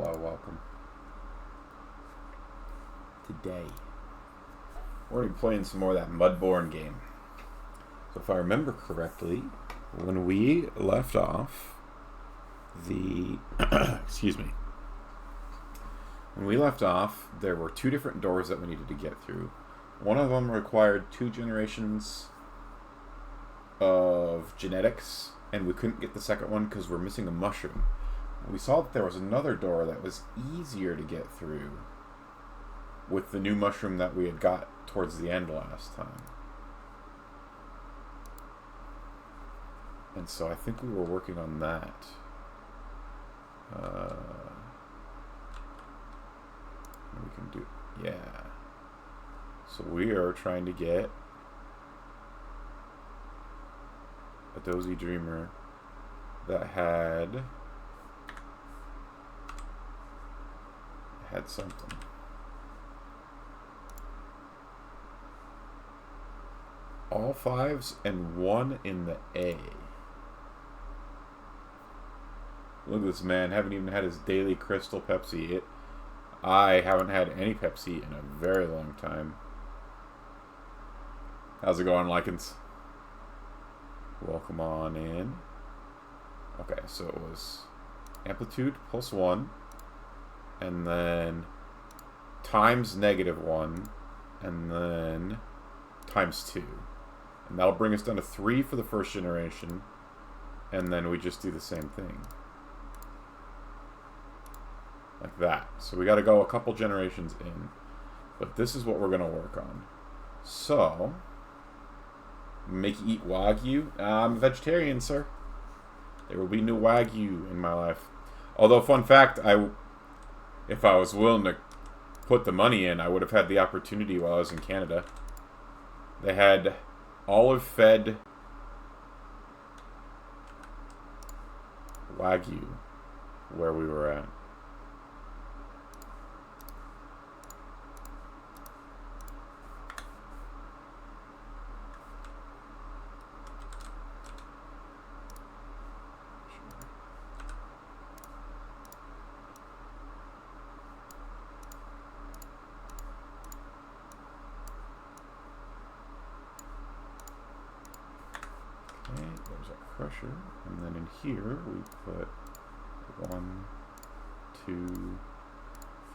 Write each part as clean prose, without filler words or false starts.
Hello, welcome. Today, we're going to be playing some more of that Mudborne game. So if I remember correctly, when we left off, excuse me. When we left off, there were two different doors that we needed to get through. One of them required 2 generations of genetics, and we couldn't get the second one because we're missing a mushroom. We saw that there was another door that was easier to get through with the new mushroom that we had got towards the end last time. And so I think we were working on that. We can do, yeah. So we are trying to get a dozy dreamer that had something. All 5s and 1 in the A. Look at this man, haven't even had his daily Crystal Pepsi. I haven't had any Pepsi in a very long time. How's it going, Lycans? Welcome on in. Okay, so it was amplitude plus 1, and then times -1, and then times 2. And that'll bring us down to 3 for the first generation, and then we just do the same thing. Like that. So we got to go a couple generations in. But this is what we're going to work on. So, make you eat Wagyu? I'm a vegetarian, sir. There will be no Wagyu in my life. Although, fun fact, if I was willing to put the money in, I would have had the opportunity while I was in Canada. They had olive-fed Wagyu where we were at. There's our crusher, and then in here we put 1, 2,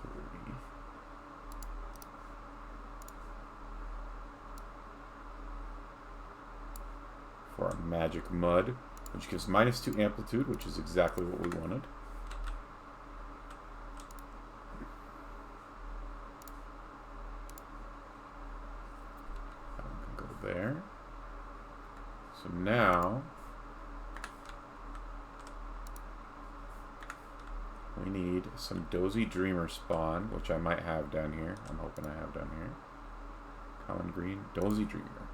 3. For our magic mud, which gives -2 amplitude, which is exactly what we wanted. That one can go there. So now we need some dozy dreamer spawn, which I might have down here. I'm hoping I have down here. Common green dozy dreamer.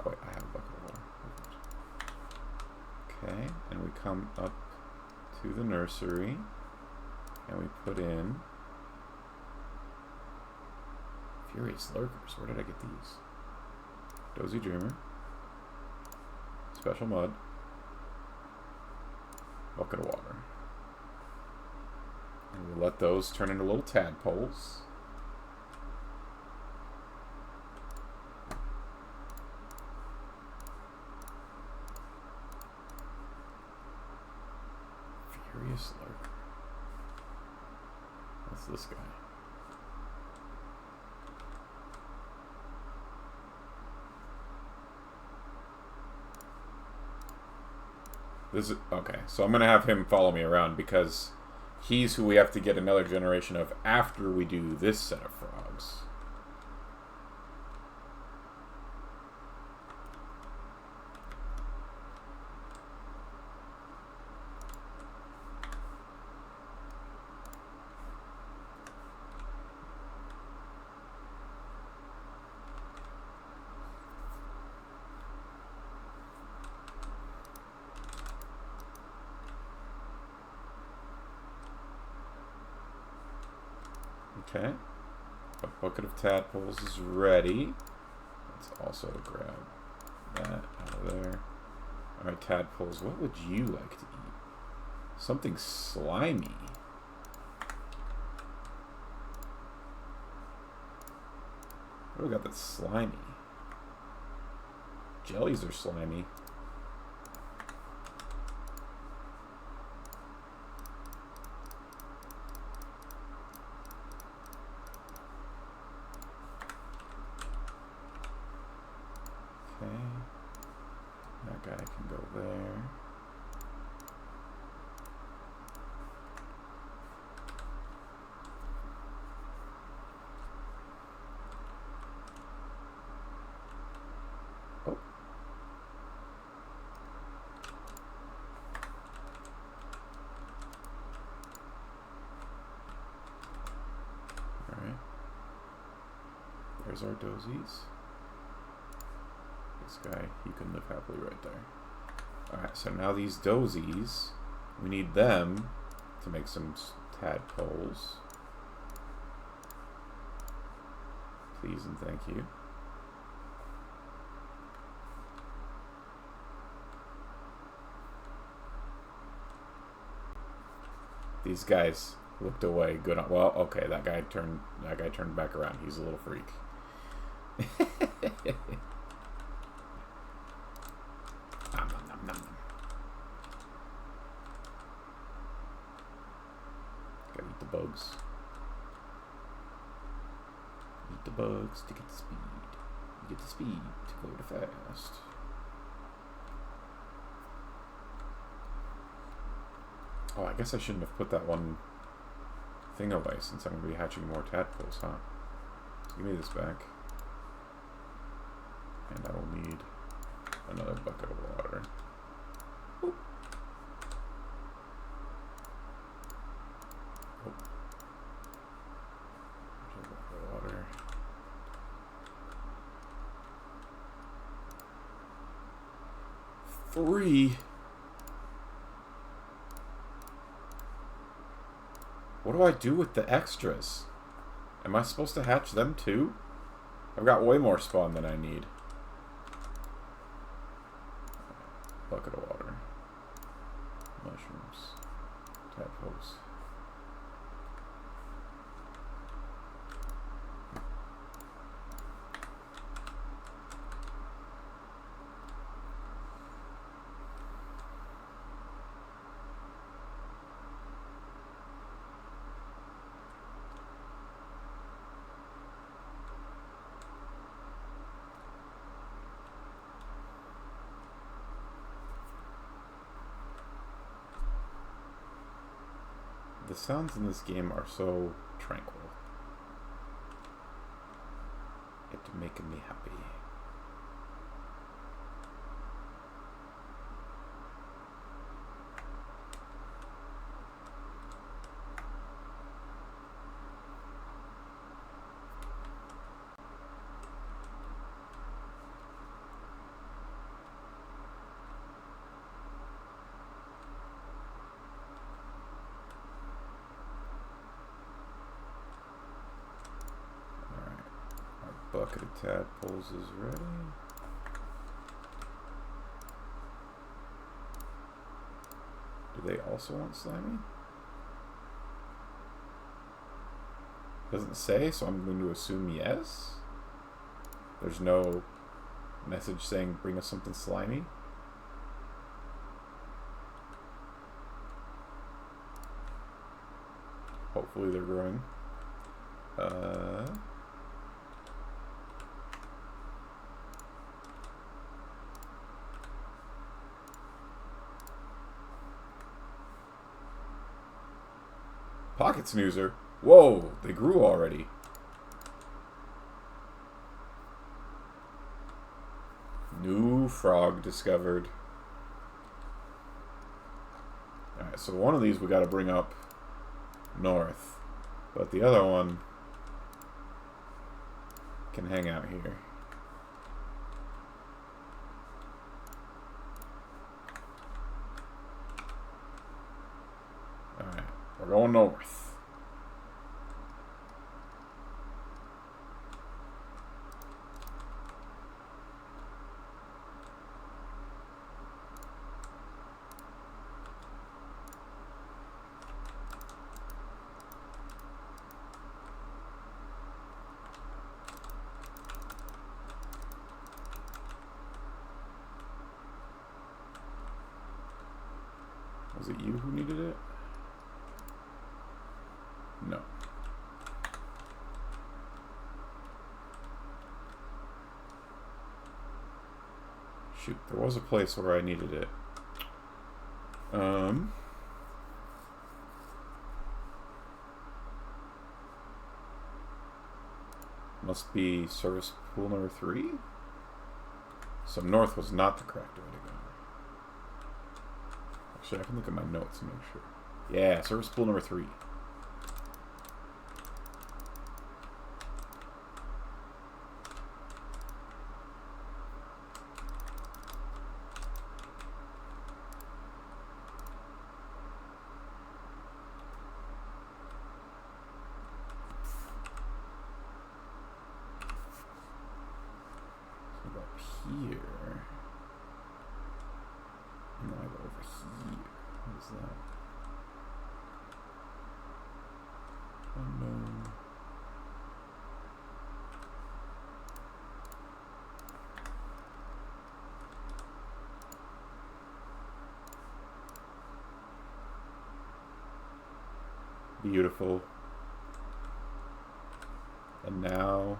Oh wait, I have a bucket of water. Okay, and we come up to the nursery. And we put in Furious Lurkers. Where did I get these? Dozy Dreamer. Special Mud. Bucket of water. And we'll let those turn into little tadpoles. Furious Lurker. What's this guy? This is okay. So I'm gonna have him follow me around because he's who we have to get another generation of after we do this set of frogs. Okay. A bucket of tadpoles is ready. Let's also grab that out of there. Alright, tadpoles, what would you like to eat? Something slimy. What do we got that's slimy? Jellies are slimy. Okay. That guy can go there. Oh. Alright. There's our dozies. This guy, he can live happily right there. Alright, so now these dozies, we need them to make some tadpoles. Please and thank you. These guys looked away. Good on. Well, okay, that guy turned back around. He's a little freak. Nom, nom, nom, nom. Gotta eat the bugs. Eat the bugs to get the speed. You get the speed to go to fast. Oh, I guess I shouldn't have put that one thing away since I'm going to be hatching more tadpoles, huh? Give me this back. And I will need another bucket of water. Oop. Oh. There's a bucket of water. Three. What do I do with the extras? Am I supposed to hatch them too? I've got way more spawn than I need. Bucket of water. Mushrooms. Tadpoles. The sounds in this game are so tranquil. It's making me happy. Bucket of tadpoles is ready. Do they also want slimy? Doesn't say, so I'm going to assume yes. There's no message saying bring us something slimy. Hopefully they're growing. Pocket snoozer. Whoa, they grew already. New frog discovered. Alright, so one of these we gotta bring up north. But the other one can hang out here. Alright, we're going north. Was it you who needed it? No. Shoot, there was a place where I needed it. Must be service pool number 3? So north was not the correct way to go. Actually, I can look at my notes and make sure. Yeah, service pool number 3. Here. And then I go over here. What is that? Unknown. Beautiful. And now,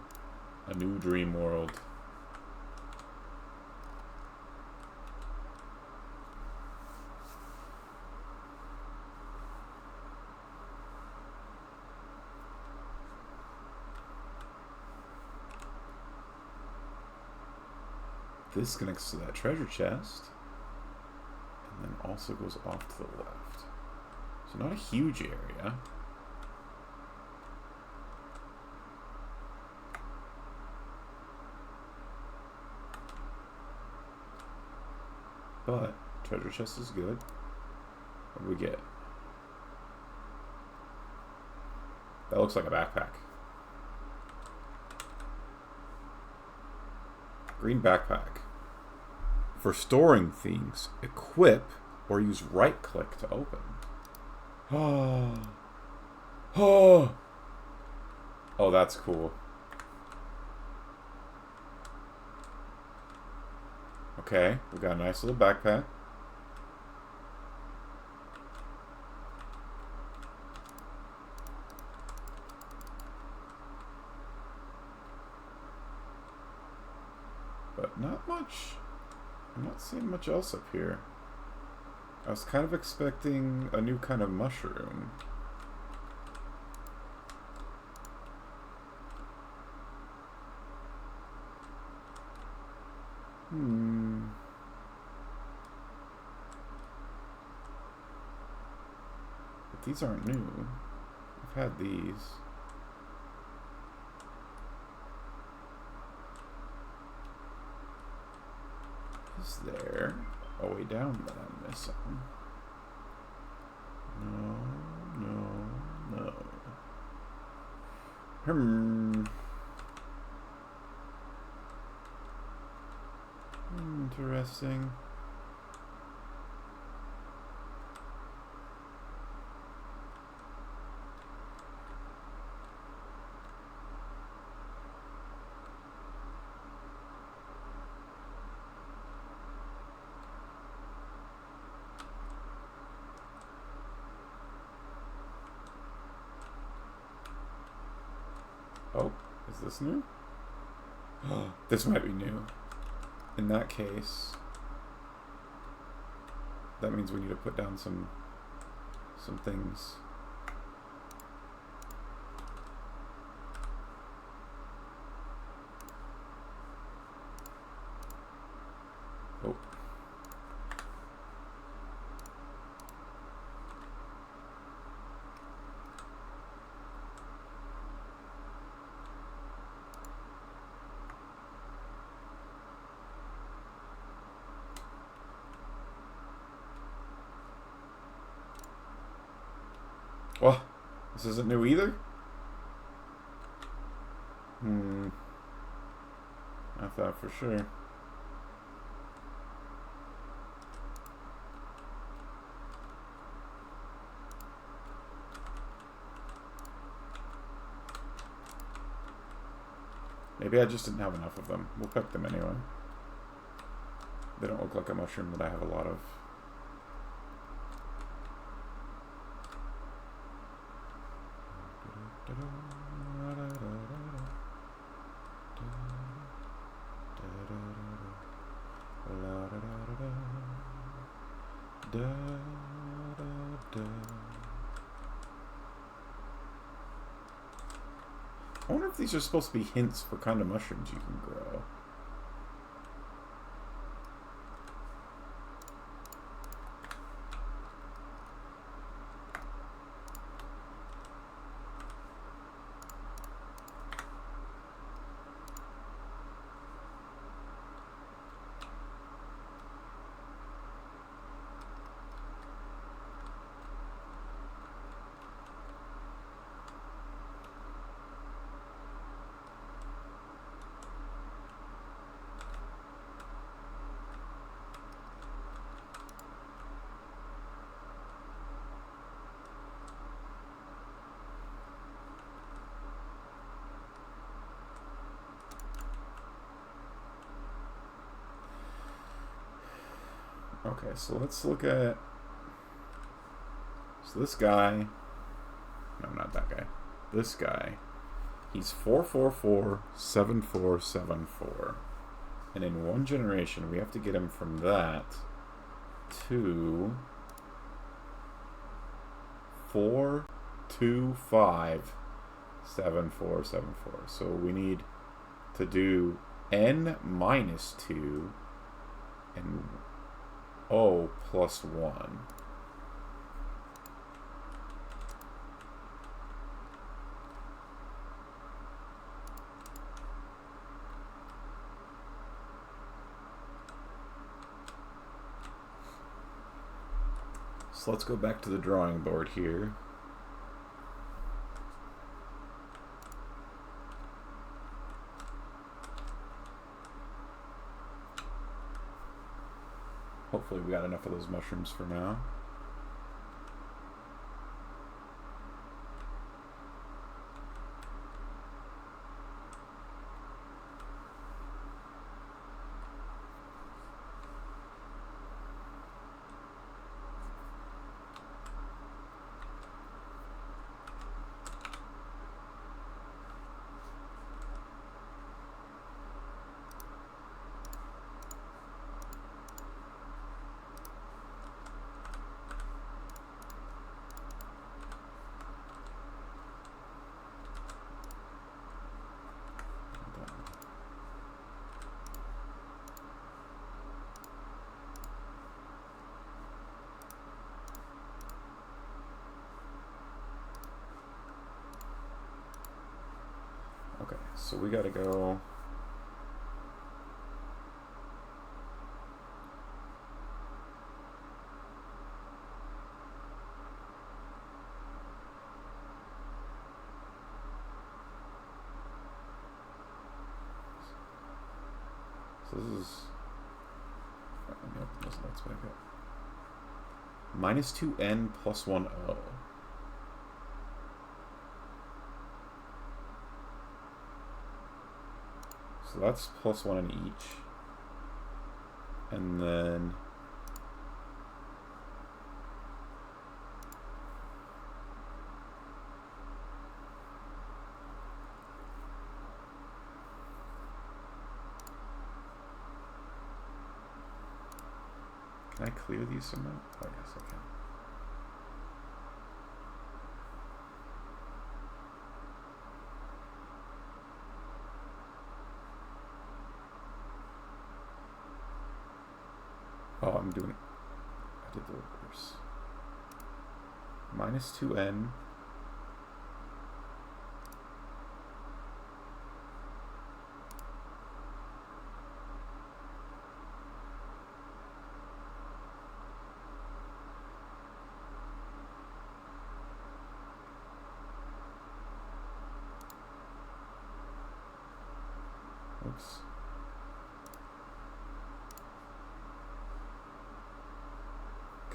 a new dream world. This connects to that treasure chest, and then also goes off to the left. So not a huge area. But treasure chest is good. What do we get? That looks like a backpack. Green backpack. For storing things, equip or use right click to open. Oh, that's cool. Okay, we got a nice little backpack. But not much. I'm not seeing much else up here. I was kind of expecting a new kind of mushroom. But these aren't new. I've had these. Is there a way down that I'm missing? No. Interesting. Oh, is this new? This might be new. In that case, that means we need to put down some things. Oh. Well, this isn't new either? I thought for sure. Maybe I just didn't have enough of them. We'll pick them anyway. They don't look like a mushroom that I have a lot of. Da, da, da. I wonder if these are supposed to be hints for kind of mushrooms you can grow. Okay, so let's look at... So this guy... No, not that guy. This guy. He's 4447474. And in one generation, we have to get him from that to 4257474. So we need to do n minus 2 and O plus 1. So let's go back to the drawing board here. Hopefully we got enough of those mushrooms for now. Okay, so we gotta go. So this is. Let me open those notes back up. Minus 2n plus 1o. So that's plus 1 in each. And then can I clear these somehow? Oh yes, I can. Oh, I'm doing... I did the reverse. Minus 2n. Oops.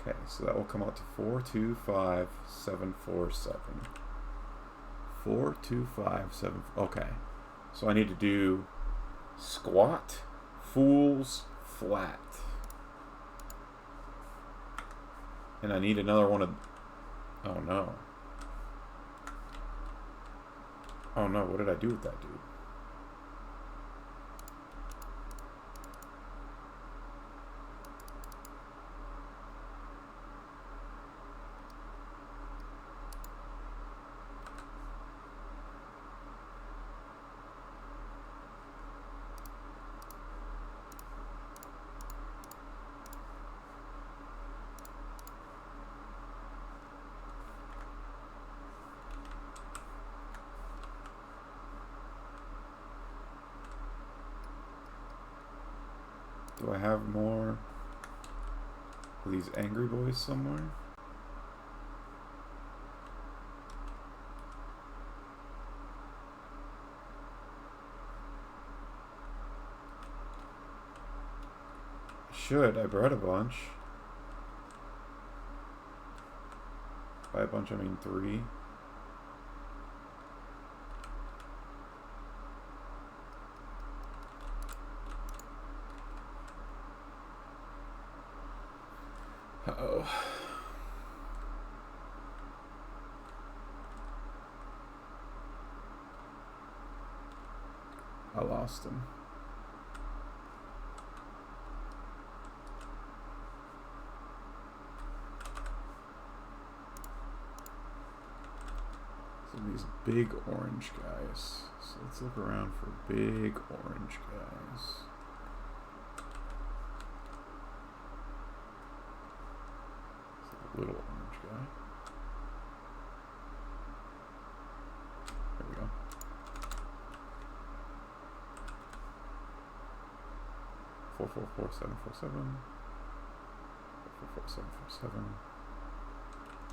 Okay, so that will come out to 425747. 4257. Okay, so I need to do squat, fools, flat, and I need another one of. Oh no! Oh no! What did I do with that dude? Do I have more of these angry boys somewhere? Should. I brought a bunch. By a bunch, I mean 3. Uh-oh. I lost him. So these big orange guys. So let's look around for big orange guys. Little orange guy. There we go. Four, 7, 4, 7. 4, 7, 4, 7.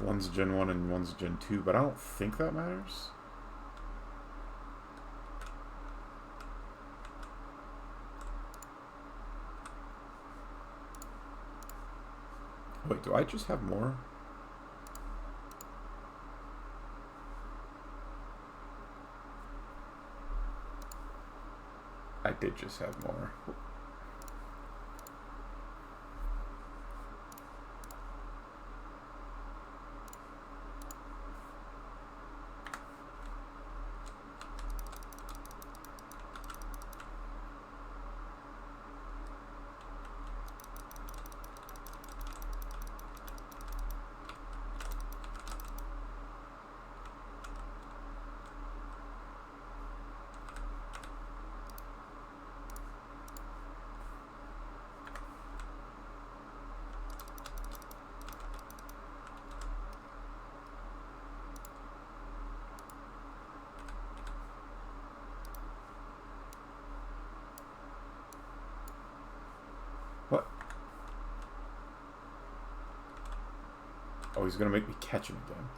One's Gen 1 and one's Gen 2, but I don't think that matters. Wait, do I just have more? I did just have more. What? Oh, he's gonna make me catch him again.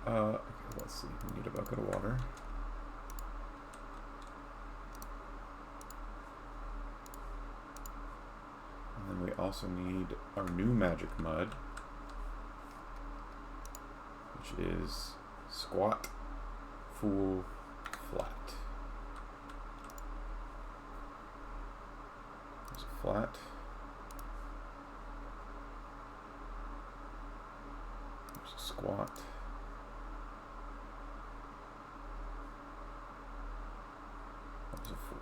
Okay, let's see. We need a bucket of water. And then we also need our new magic mud, which is squat, fool, flat. There's a flat. There's a squat. There's a fool.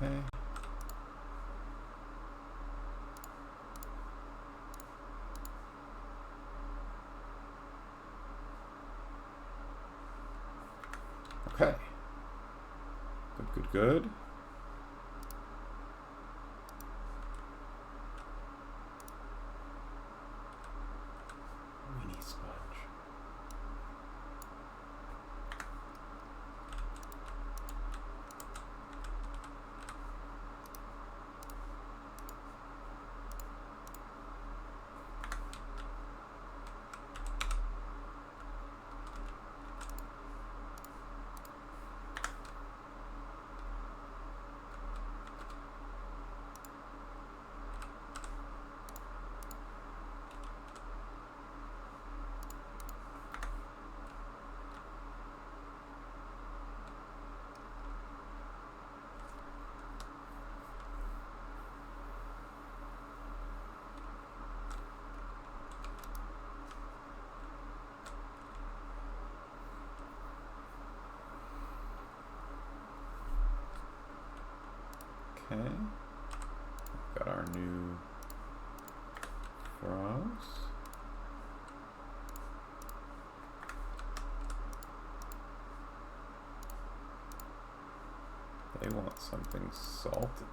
Okay. Okay. Good, good, good. Weenie sponge. Okay. Got our new frogs. They want something salty.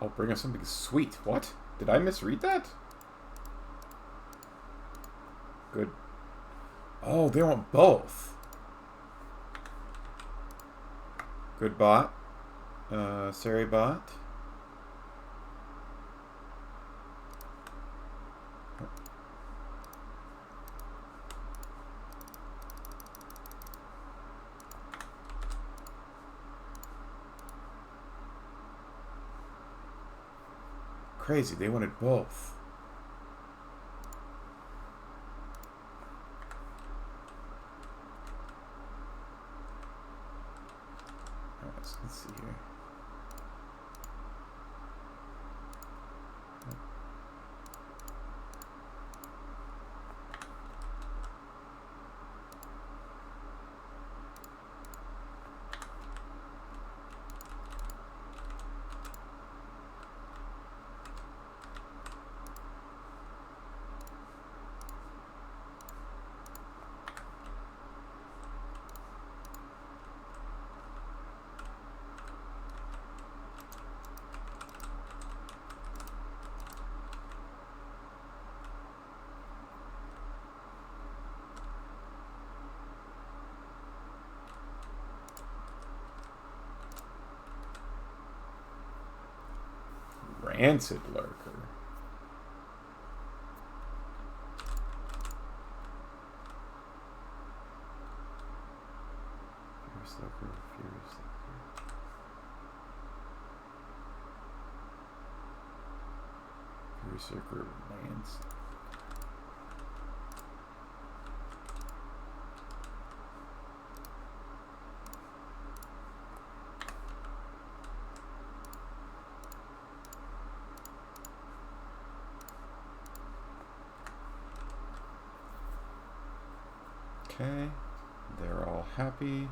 Oh, bring us something sweet. What? Did I misread that? Good. Oh, they want both. Good bot. Sari bot. Crazy, they wanted both. Alright, so let's see here. Rancid lurker. Furious lurker, furious lurker. Furious lurker, rancid. Okay, they're all happy.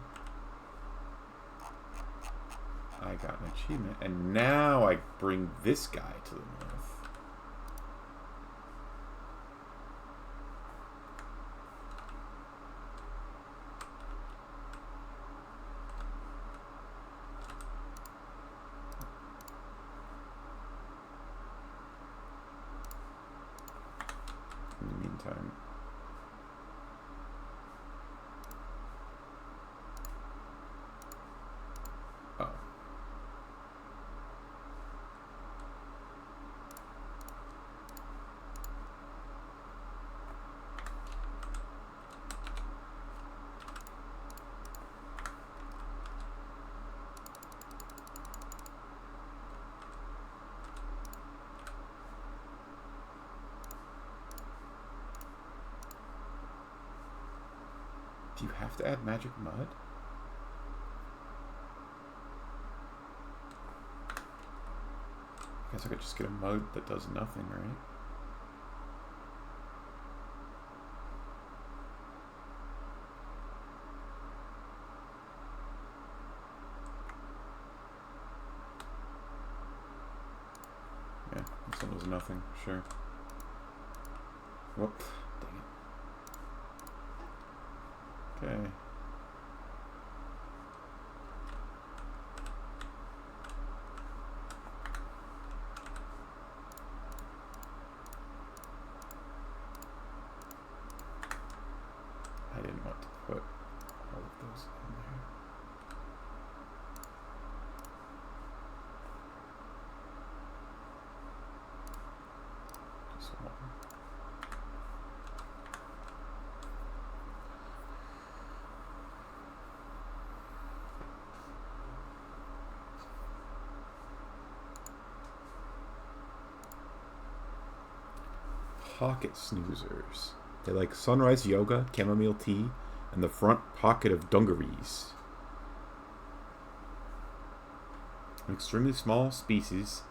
I got an achievement, and now I bring this guy to the north. In the meantime, do you have to add magic mud? I guess I could just get a mud that does nothing, right? Yeah, this one does nothing, sure. Whoop, dang it. Okay. I didn't want to put all of those in there. Just one. pocket snoozers. They like sunrise yoga, chamomile tea, and the front pocket of dungarees. An extremely small species,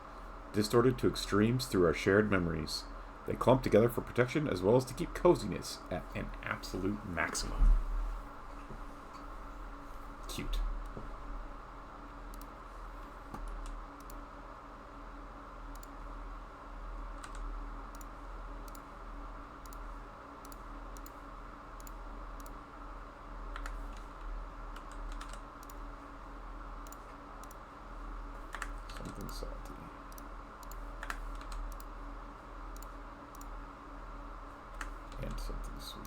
distorted to extremes through our shared memories. They clump together for protection as well as to keep coziness at an absolute maximum. Cute. Something salty. And something sweet.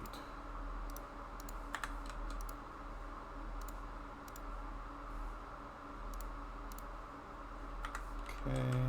Okay.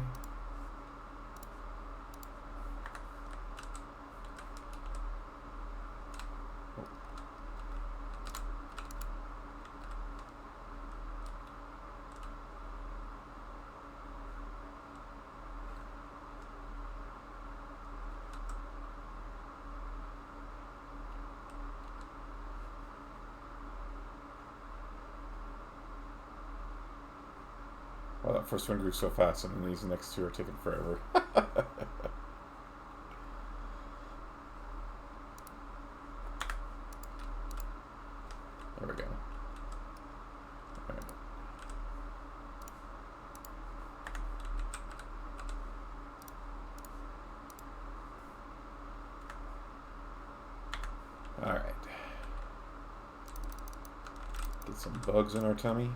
Well, that first one grew so fast, and these next two are taking forever. There we go. All right. All right. Get some bugs in our tummy.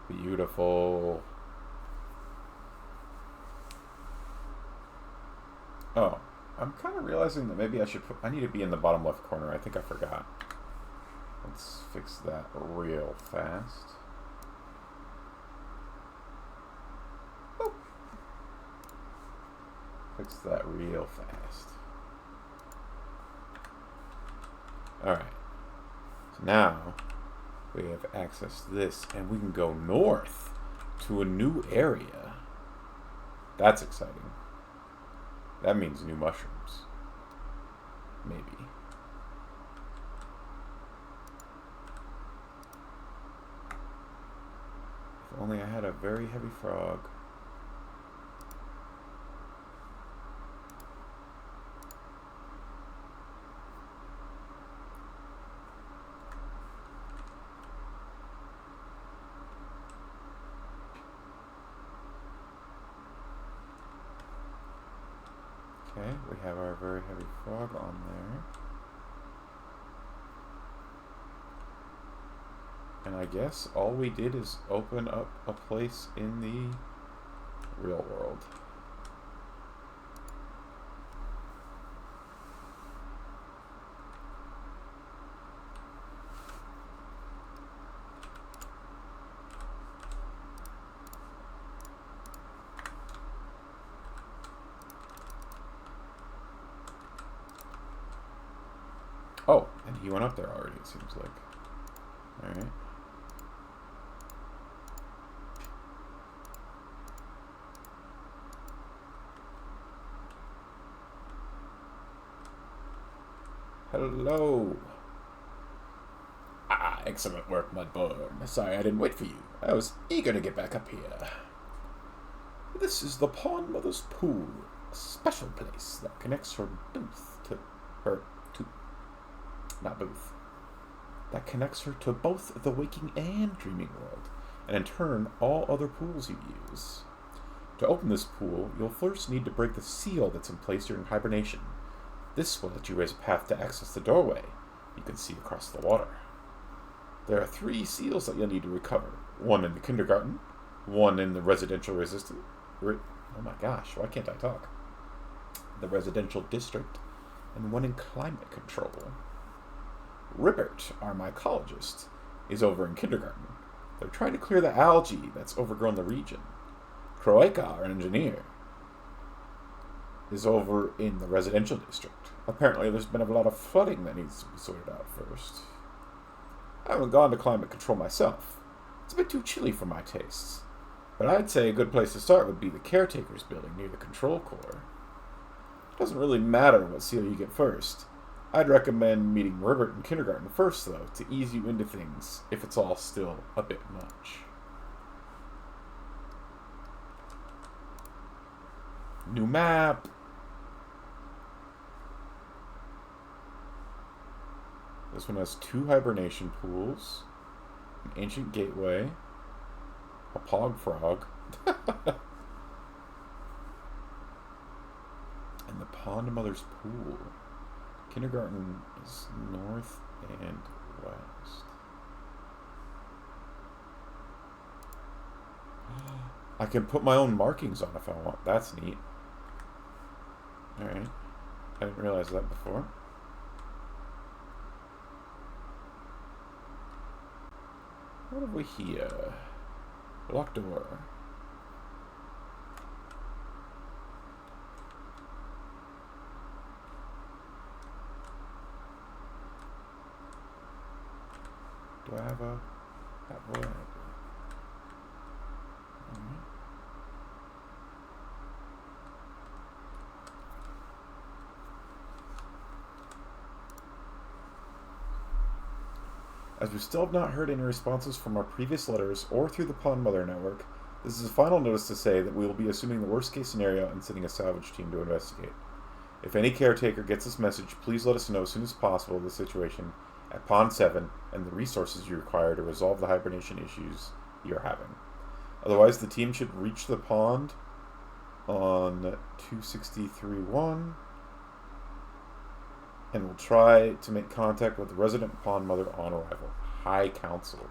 Beautiful. Oh, I'm kind of realizing that maybe I need to be in the bottom left corner. I think I forgot. Let's fix that real fast. Boop. Fix that real fast. Alright. So now we have access to this, and we can go north to a new area. That's exciting. That means new mushrooms. Maybe. If only I had a very heavy frog. Okay, we have our very heavy frog on there. And I guess all we did is open up a place in the real world. Oh, and he went up there already, it seems like. Alright. Hello. Ah, excellent work, Mudborne. Sorry I didn't wait for you. I was eager to get back up here. This is the Pondmother's pool, a special place that connects her booth to her not booth. That connects her to both the waking and dreaming world, and in turn, all other pools you use. To open this pool, you'll first need to break the seal that's in place during hibernation. This will let you raise a path to access the doorway you can see across the water. There are 3 seals that you'll need to recover. 1 in the kindergarten, 1 in the residential oh my gosh, why can't I talk? The residential district, and one in climate control. Ribbert, our mycologist, is over in kindergarten. They're trying to clear the algae that's overgrown the region. Croika, our engineer, is over in the residential district. Apparently there's been a lot of flooding that needs to be sorted out first. I haven't gone to climate control myself. It's a bit too chilly for my tastes. But I'd say a good place to start would be the caretaker's building near the control core. It doesn't really matter what seal you get first. I'd recommend meeting Ribbert in kindergarten first, though, to ease you into things if it's all still a bit much. New map. This one has 2 hibernation pools, an ancient gateway, a pog frog, and the Pondmother's pool. Kindergarten is north and west. I can put my own markings on if I want. That's neat. Alright. I didn't realize that before. What have we here? Locked door. Do I have a... that boy? As we still have not heard any responses from our previous letters or through the Pondmother network, this is a final notice to say that we will be assuming the worst case scenario and sending a salvage team to investigate. If any caretaker gets this message, please let us know as soon as possible the situation at Pond 7 and the resources you require to resolve the hibernation issues you're having. Otherwise, the team should reach the pond on 263-1 and will try to make contact with the resident Pondmother on arrival. High Council.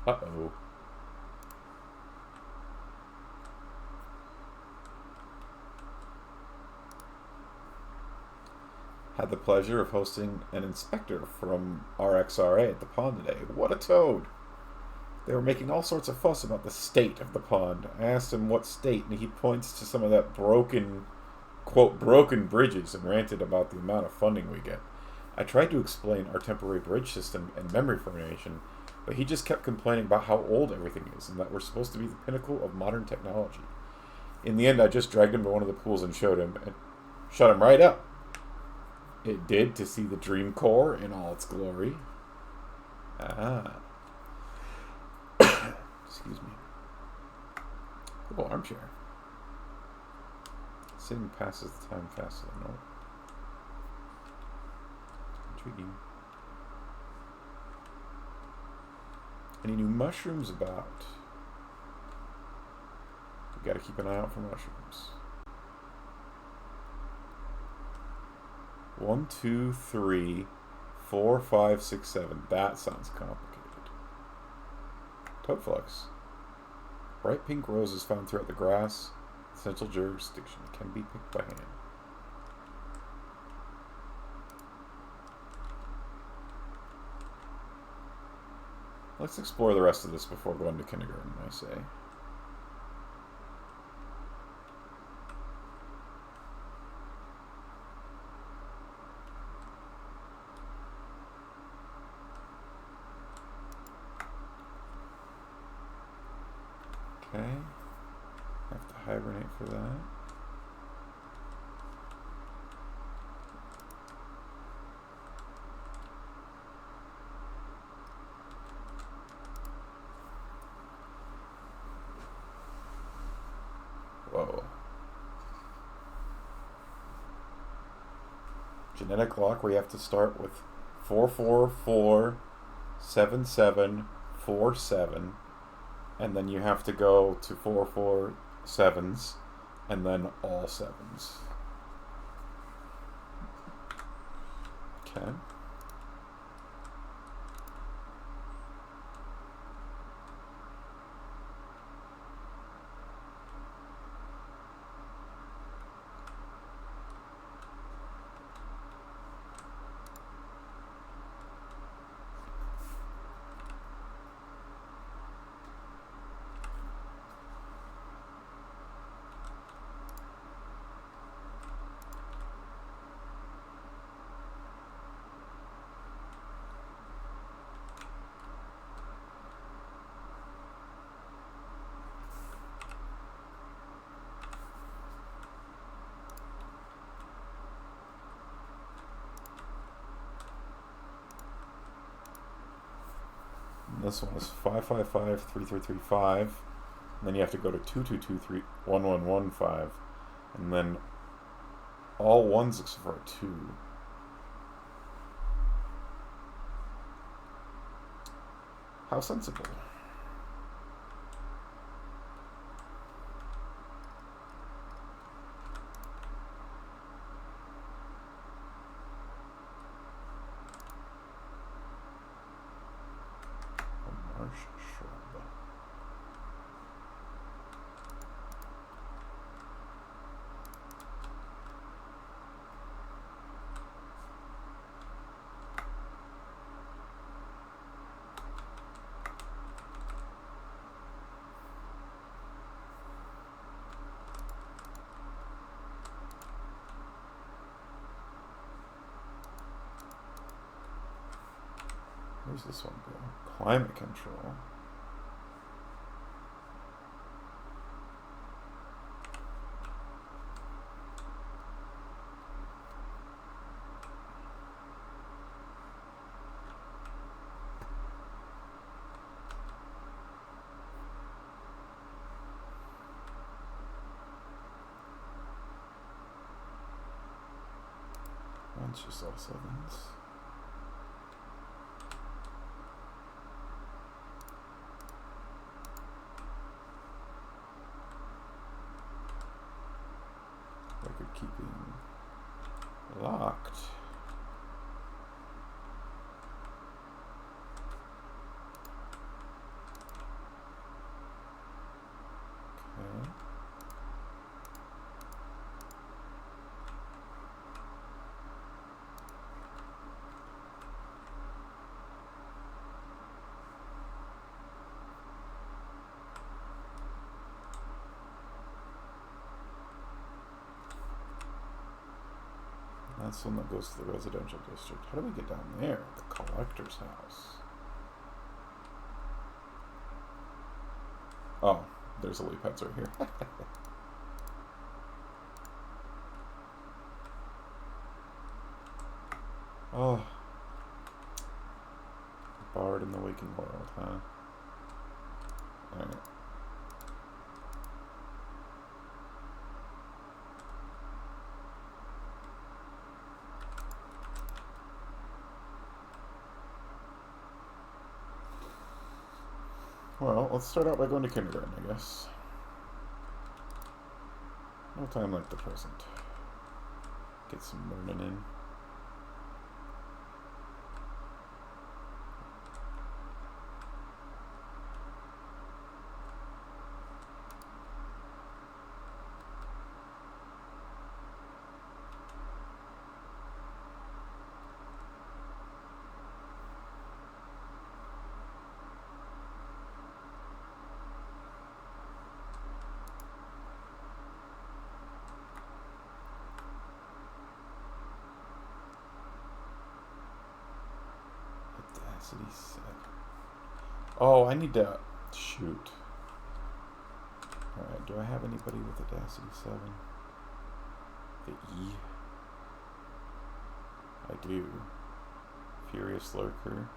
Uh-oh. Had the pleasure of hosting an inspector from RXRA at the pond today. What a toad! They were making all sorts of fuss about the state of the pond. I asked him what state, and he points to some of that broken, quote, broken bridges and ranted about the amount of funding we get. I tried to explain our temporary bridge system and memory formation, but he just kept complaining about how old everything is and that we're supposed to be the pinnacle of modern technology. In the end, I just dragged him to one of the pools and showed him, and shut him right up. It did, to see the dream core in all its glory. Ah. Excuse me. Little armchair. Sitting passes the time faster than normal. Intriguing. Any new mushrooms about? We gotta keep an eye out for mushrooms. 1, 2, 3, 4, 5, 6, 7. That sounds complicated. Toadflux. Bright pink roses found throughout the grass. Essential jurisdiction can be picked by hand. Let's explore the rest of this before going to kindergarten, I say. Okay. Have to hibernate for that. Whoa. Genetic lock where you have to start with 4447747, and then you have to go to 447s and then all 7s. Okay. this one is 555-3335. And then you have to go to 2223-1115. And then all ones except for a 2. How sensible. Where's this one go? Climate control. One's just all 7s. Record keeping locked. Okay. That's the one that goes to the residential district. How do we get down there? The collector's house. Oh, there's a Lee Pets right here. Oh. Bard in the waking world, huh? Alright. Well, let's start out by going to kindergarten, I guess. No time like the present. Get some learning in. Audacity 7. Oh, I need to shoot. Alright, do I have anybody with Audacity 7? The E? I do. Furious Lurker.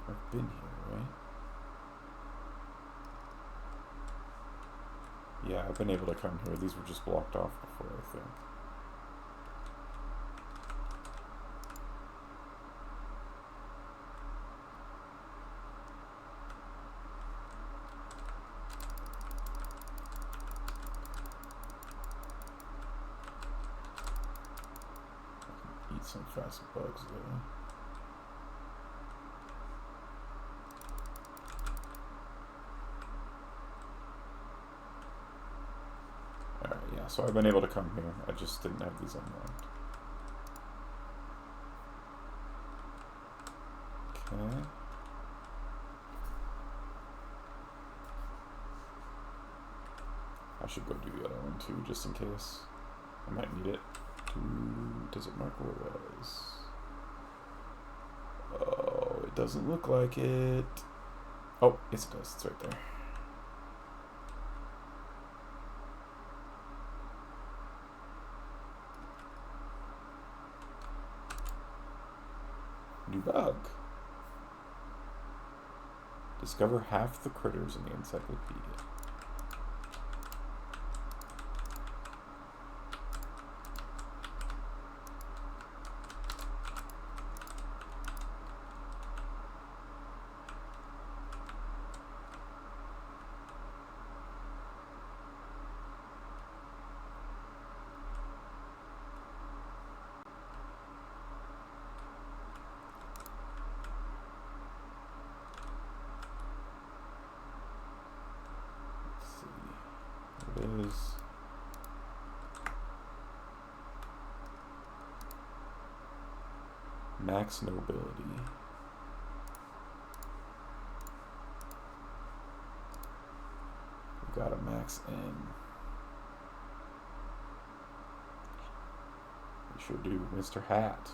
I've been here, right? Yeah, I've been able to come here. These were just blocked off before, I think. some fast bugs there. Alright, yeah, so I've been able to come here. I just didn't have these unlocked. Okay. I should go do the other one too, just in case. I might need it. Does it mark where it was? Oh, it doesn't look like it. Oh, yes it does. It's right there. New bug. Discover half the critters in the encyclopedia. Is max nobility. We got a max N. We sure do. Mr. Hat.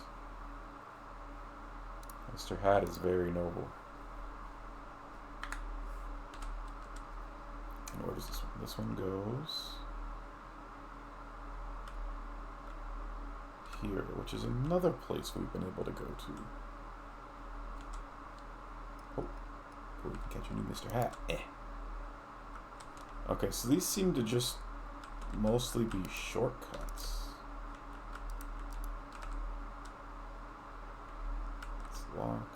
Mr. Hat is very noble. And where does this one? This one goes here, which is another place we've been able to go to. Oh, we can catch a new Mr. Hat. Okay, so these seem to just mostly be shortcuts. It's locked.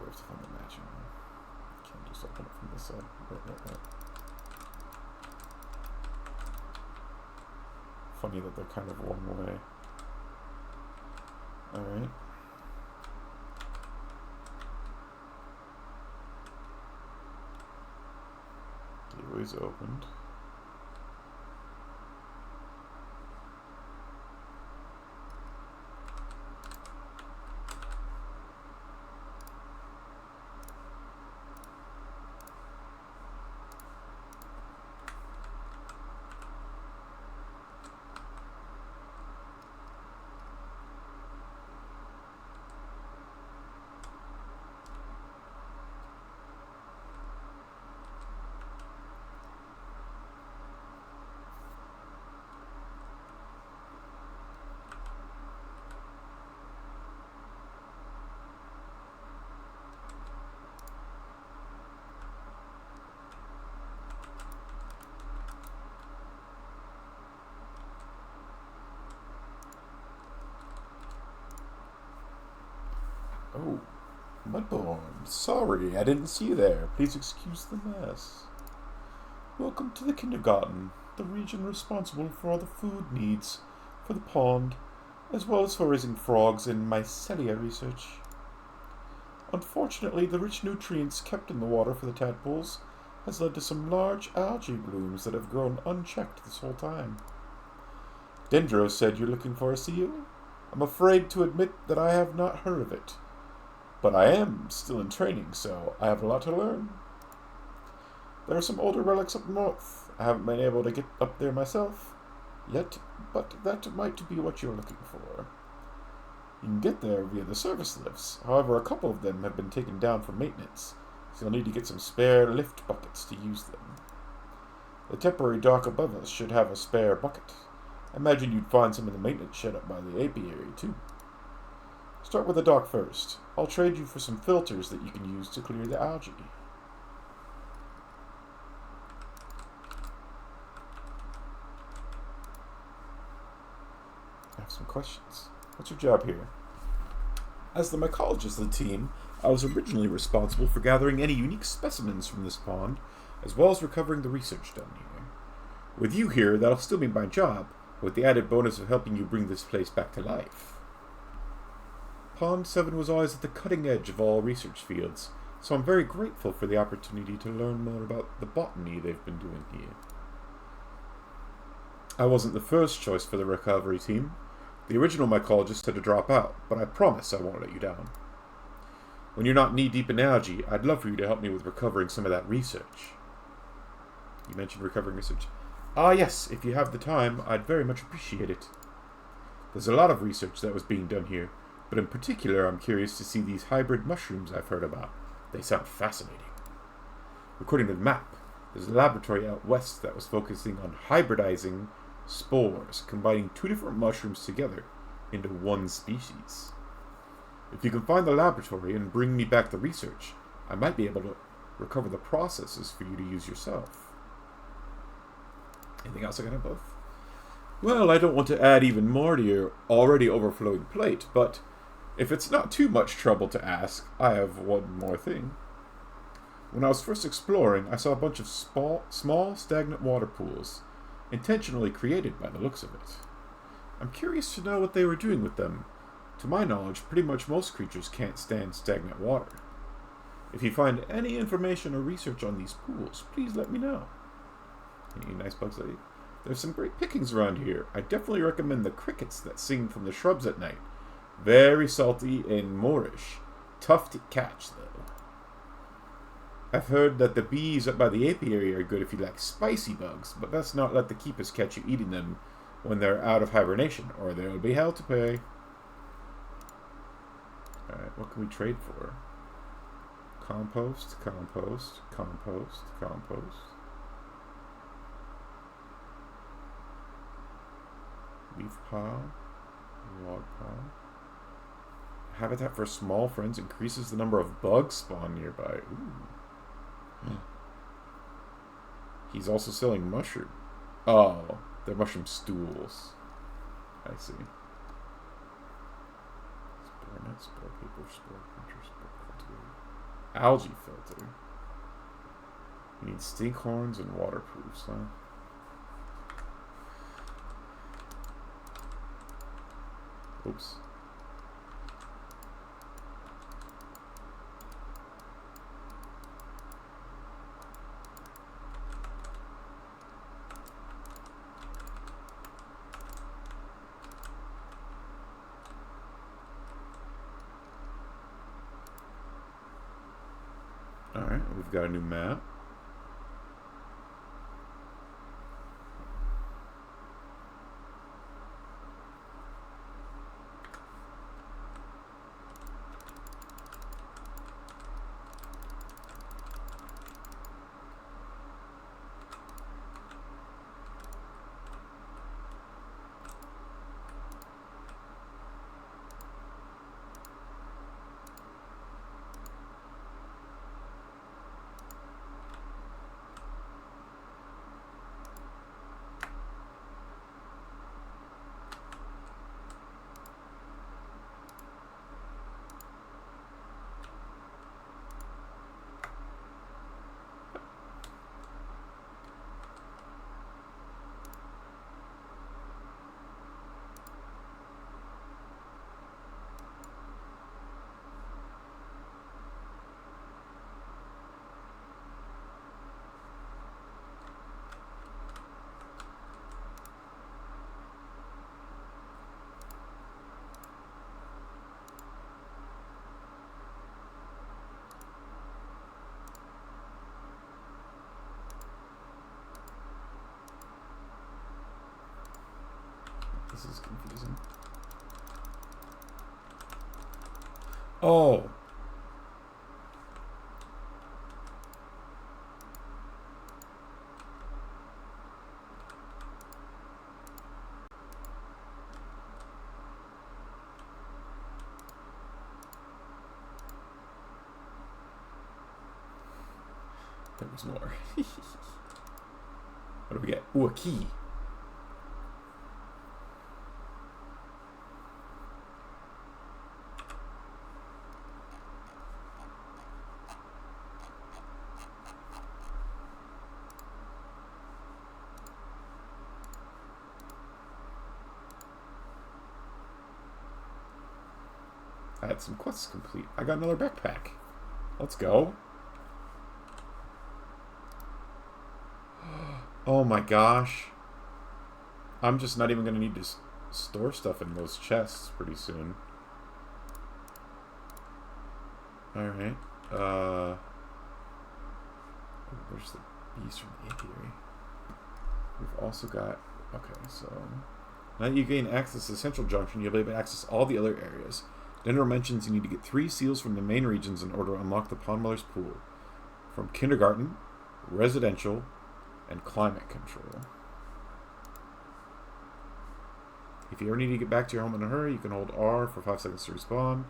To find the matching one. Can't just open it from this side. Right. Funny that they're kind of one way. Alright. Gateway's opened. Oh, Mudborne. Sorry, I didn't see you there. Please excuse the mess. Welcome to the kindergarten, the region responsible for all the food needs for the pond, as well as for raising frogs in mycelia research. Unfortunately, the rich nutrients kept in the water for the tadpoles has led to some large algae blooms that have grown unchecked this whole time. Dendro said you're looking for a seal? I'm afraid to admit that I have not heard of it. But I am still in training, so I have a lot to learn. There are some older relics up north. I haven't been able to get up there myself yet, but that might be what you're looking for. You can get there via the service lifts. However, a couple of them have been taken down for maintenance, so you'll need to get some spare lift buckets to use them. The temporary dock above us should have a spare bucket. I imagine you'd find some in the maintenance shed up by the apiary, too. Start with the dock first. I'll trade you for some filters that you can use to clear the algae. I have some questions. What's your job here? As the mycologist of the team, I was originally responsible for gathering any unique specimens from this pond, as well as recovering the research done here. With you here, that'll still be my job, with the added bonus of helping you bring this place back to life. Pond 7 was always at the cutting edge of all research fields, so I'm very grateful for the opportunity to learn more about the botany they've been doing here. I wasn't the first choice for the recovery team. The original mycologist had to drop out, but I promise I won't let you down. When you're not knee-deep in algae, I'd love for you to help me with recovering some of that research. You mentioned recovering research. Ah, yes, if you have the time, I'd very much appreciate it. There's a lot of research that was being done here, but in particular I'm curious to see these hybrid mushrooms I've heard about. They sound fascinating. According to the map, there's a laboratory out west that was focusing on hybridizing spores, combining two different mushrooms together into one species. If you can find the laboratory and bring me back the research, I might be able to recover the processes for you to use yourself. Anything else I can have both? Well, I don't want to add even more to your already overflowing plate, but if it's not too much trouble to ask, I have one more thing. When I was first exploring, I saw a bunch of small stagnant water pools, intentionally created by the looks of it. I'm curious to know what they were doing with them. To my knowledge, pretty much most creatures can't stand stagnant water. If you find any information or research on these pools, please let me know. Any nice bugs that eat? There's some great pickings around here. I definitely recommend the crickets that sing from the shrubs at night. Very salty and moorish. Tough to catch, though. I've heard that the bees up by the apiary are good if you like spicy bugs, but let's not let the keepers catch you eating them when they're out of hibernation, or there'll be hell to pay. Alright, what can we trade for? Compost, compost, compost, compost. Leaf pile, log pile. Habitat for small friends increases the number of bugs spawned nearby. Ooh. He's also selling mushroom. Oh, they're mushroom stools. I see. Spore net, spore paper, spore printer, spore cultivator. Algae filter. You need stink horns and waterproofs, huh? Oops. Alright, we've got a new map. This is confusing. Oh. There was more. What do we get? Ooh, a key. I had some quests complete. I got another backpack. Let's go. Oh my gosh. I'm just not even going to need to store stuff in those chests pretty soon. Alright. Where's the beast from the apiary? We've also got... Okay, so... Now that you gain access to the central junction, you'll be able to access all the other areas. Dendro mentions you need to get 3 seals from the main regions in order to unlock the Pondmother's pool. From kindergarten, residential, and climate control. If you ever need to get back to your home in a hurry, you can hold R for 5 seconds to respawn.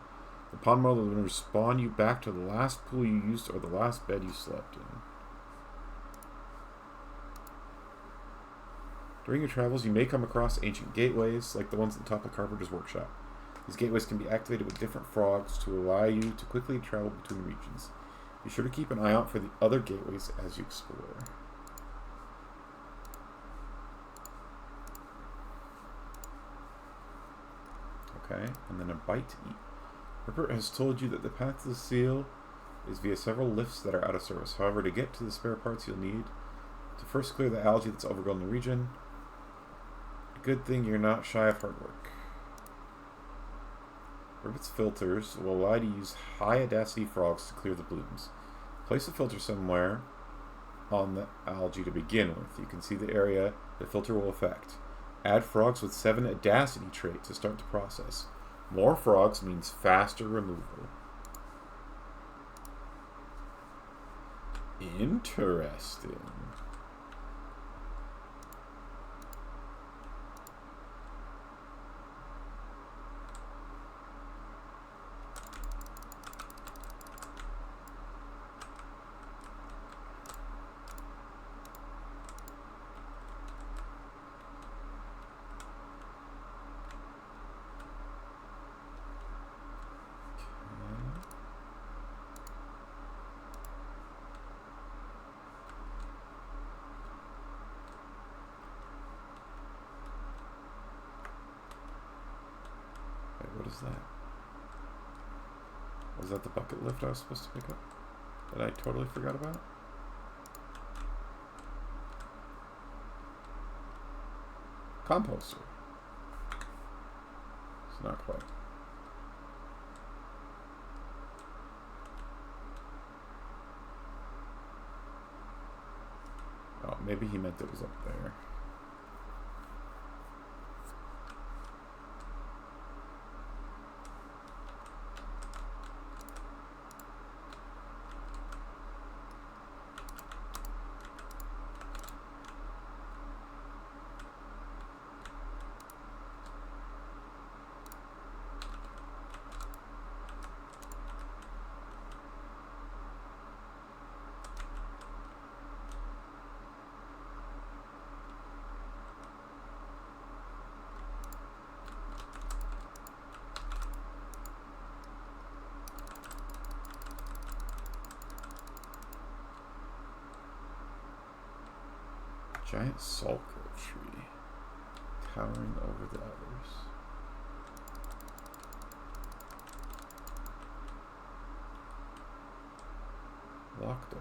The Pondmother will respawn you back to the last pool you used or the last bed you slept in. During your travels, you may come across ancient gateways, like the ones at the top of the Carpenter's Workshop. These gateways can be activated with different frogs to allow you to quickly travel between regions. Be sure to keep an eye out for the other gateways as you explore. Okay, and then a bite to eat. Rupert has told you that the path to the seal is via several lifts that are out of service. However, to get to the spare parts you'll need to first clear the algae that's overgrown the region. Good thing you're not shy of hard work. Rupert's filters will allow you to use high audacity frogs to clear the blooms. Place a filter somewhere on the algae to begin with. You can see the area the filter will affect. Add frogs with 7 audacity trait to start the process. More frogs means faster removal. Interesting. What is that? Was that the bucket lift I was supposed to pick up? That I totally forgot about? Composter. It's not quite. Oh, maybe he meant it was up there. Giant sulfur tree towering over the others. Locked door.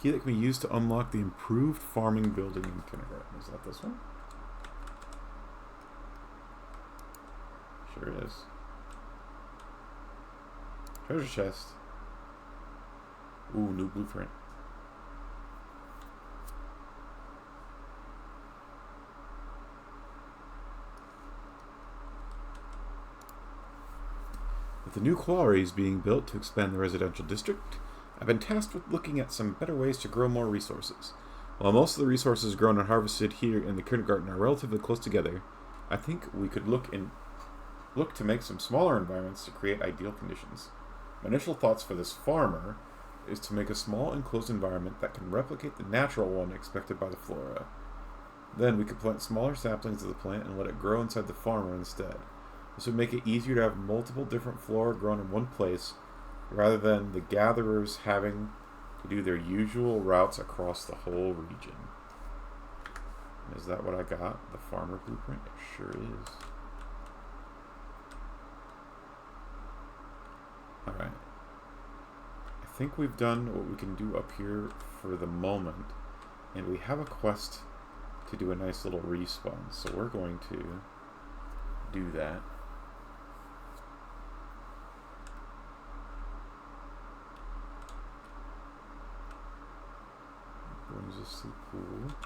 Key that can be used to unlock the improved farming building in kindergarten. Is that this one? Sure is. Treasure chest. Ooh, new blueprint. With the new quarries being built to expand the residential district, I've been tasked with looking at some better ways to grow more resources. While most of the resources grown and harvested here in the kindergarten are relatively close together, I think we could look to make some smaller environments to create ideal conditions. My initial thoughts for this farmer is to make a small enclosed environment that can replicate the natural one expected by the flora. Then we could plant smaller saplings of the plant and let it grow inside the farmer instead. This would make it easier to have multiple different flora grown in one place, rather than the gatherers having to do their usual routes across the whole region. Is that what I got? The farmer blueprint? It sure is. Alright. I think we've done what we can do up here for the moment. And we have a quest to do a nice little respawn. So we're going to do that. Brings us to the pool.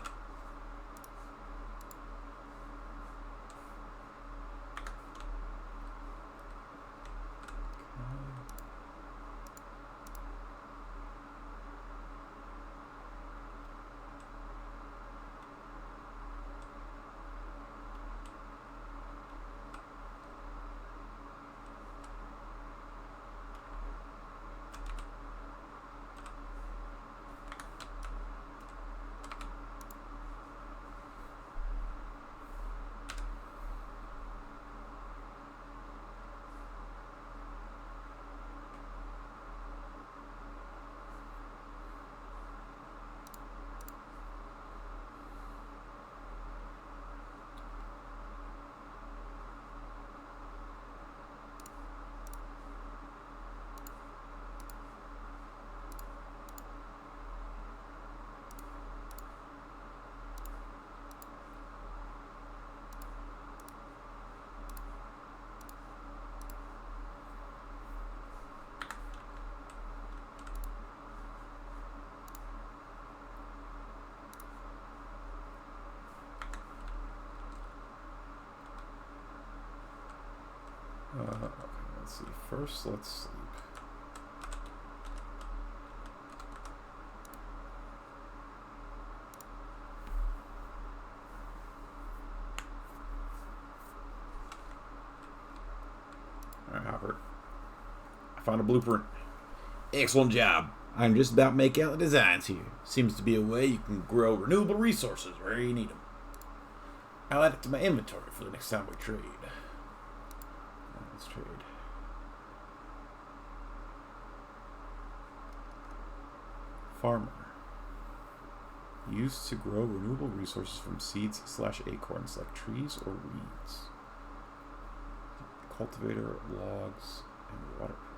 Okay, let's see. First, let's sleep. Alright, Hopper. I found a blueprint. Excellent job. I'm just about to make out the designs here. Seems to be a way you can grow renewable resources where you need them. I'll add it to my inventory for the next time we trade. Let's trade. Farmer. Used to grow renewable resources from seeds/acorns like trees or weeds. Cultivator, logs, and waterproof.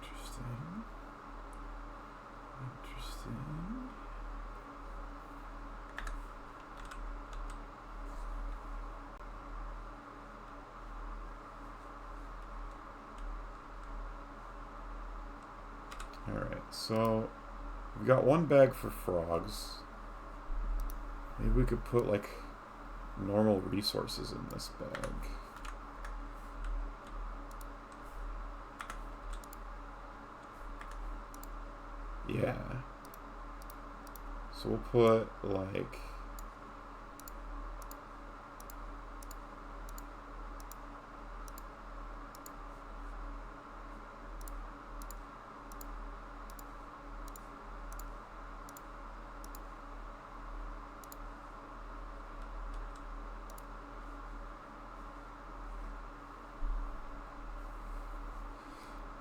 Interesting. Interesting. Alright, so we've got one bag for frogs. Maybe we could put like normal resources in this bag. Yeah. So we'll put like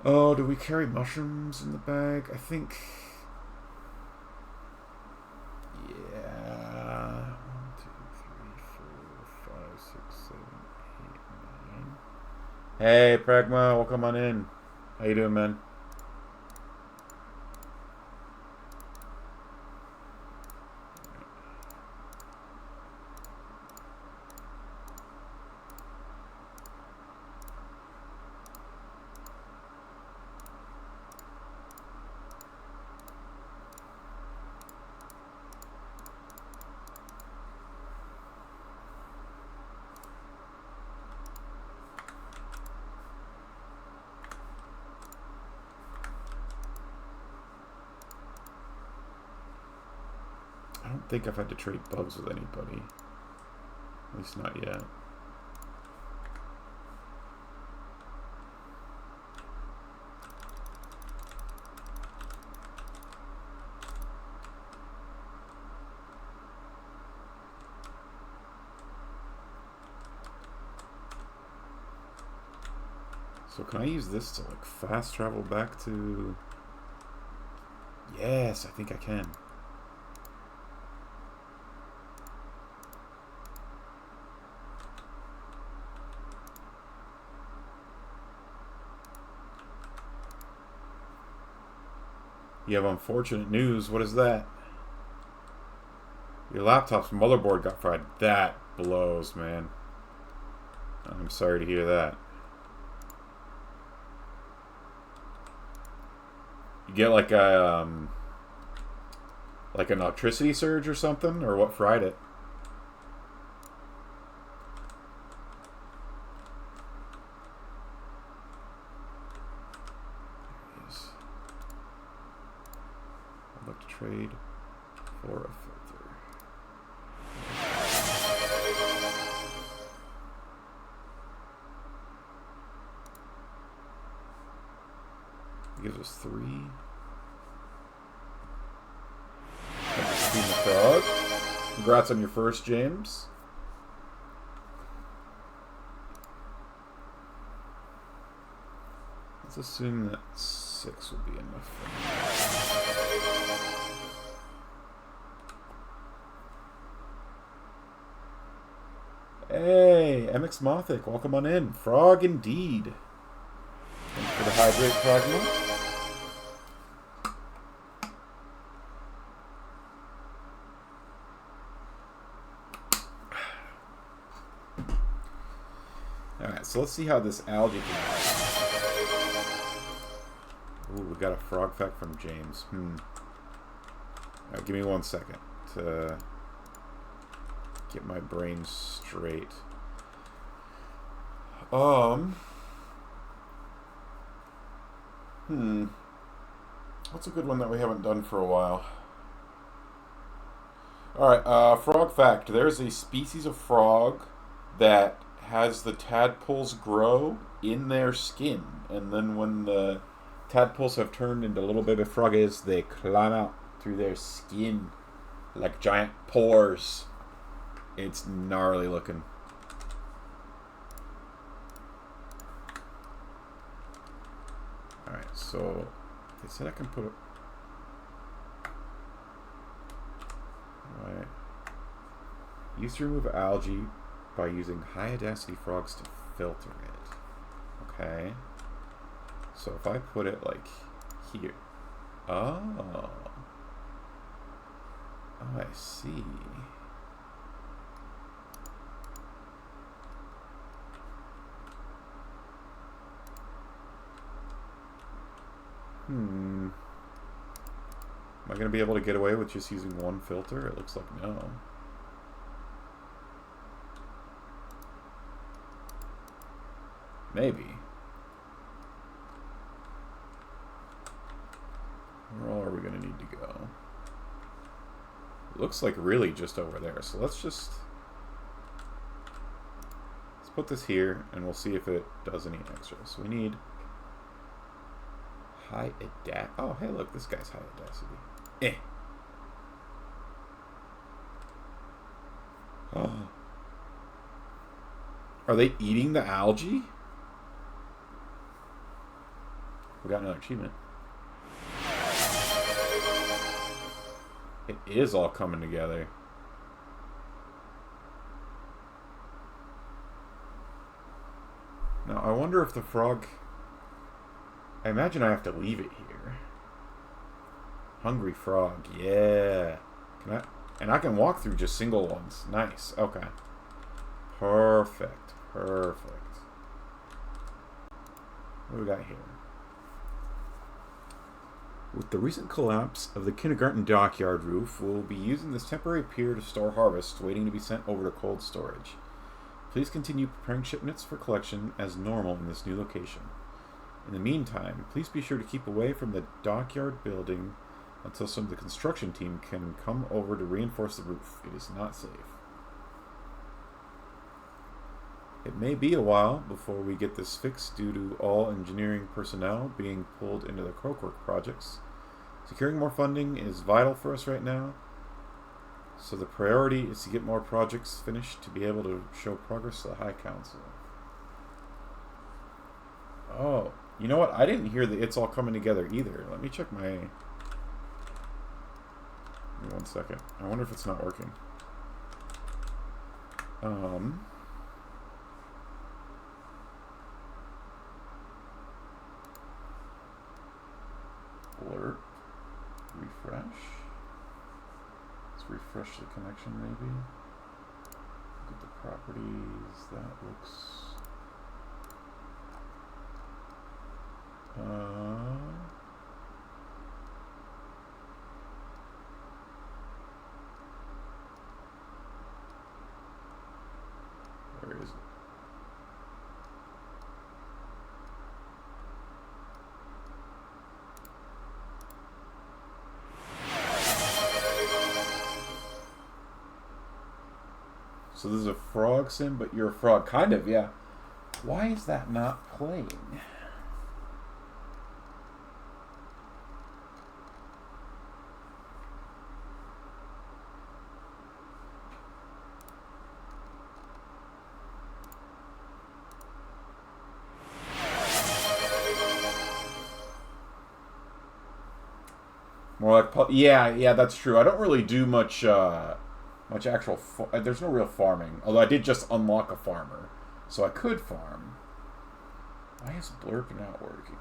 oh, do we carry mushrooms in the bag? I think. Yeah. 1, 2, 3, 4, 5, 6, 7, 8, 9. Hey, Pragma, welcome on in. How you doing, man? I don't think I've had to trade bugs with anybody. At least not yet. So can I use this to like fast travel back to... Yes, I think I can. You have unfortunate news. What is that? Your laptop's motherboard got fried. That blows, man. I'm sorry to hear that. You get like an electricity surge or something, or what fried it? I'd like to trade for a filter. It gives us 3. The frog. Congrats on your first, James. Let's assume that 6 will be enough for me. Hey, MX Mothic, welcome on in. Frog indeed. Thanks for the hydrate, Progma. Alright, so let's see how this algae can work. Ooh, we got a frog fact from James. Alright, give me 1 second to get my brain straight. What's a good one that we haven't done for a while? Alright, frog fact. There's a species of frog that has the tadpoles grow in their skin, and then when the tadpoles have turned into little baby froggies, they climb out through their skin like giant pores. It's gnarly looking. Alright, so they said I can put it. Alright. Used to remove algae by using high audacity frogs to filter it. Okay. So if I put it like here. Oh. Oh, I see. Am I going to be able to get away with just using one filter? It looks like no. Maybe. Where all are we going to need to go? It looks like really just over there. So let's put this here and we'll see if it does any extra. So we need high adapt. Oh, hey, look, this guy's high audacity. Oh. Are they eating the algae? We got another achievement. It is all coming together. Now, I wonder if the frog... I imagine I have to leave it here. Hungry frog, yeah. Can I... And I can walk through just single ones. Nice, okay. Perfect, perfect. What do we got here? With the recent collapse of the kindergarten dockyard roof, we'll be using this temporary pier to store harvest waiting to be sent over to cold storage. Please continue preparing shipments for collection as normal in this new location. In the meantime, please be sure to keep away from the dockyard building until some of the construction team can come over to reinforce the roof. It is not safe. It may be a while before we get this fixed due to all engineering personnel being pulled into the Croakwork projects. Securing more funding is vital for us right now, so the priority is to get more projects finished to be able to show progress to the High Council. Oh, you know what? I didn't hear that it's all coming together either. Let me check my Give me 1 second. I wonder if it's not working. Blur. Refresh. Let's refresh the connection maybe. Look at the properties. That looks... Where is it? So this is a frog sim, but you're a frog. Kind of, yeah. Why is that not playing? More like, yeah, that's true. I don't really do much actual. There's no real farming. Although I did just unlock a farmer, so I could farm. Why is Blurp not working?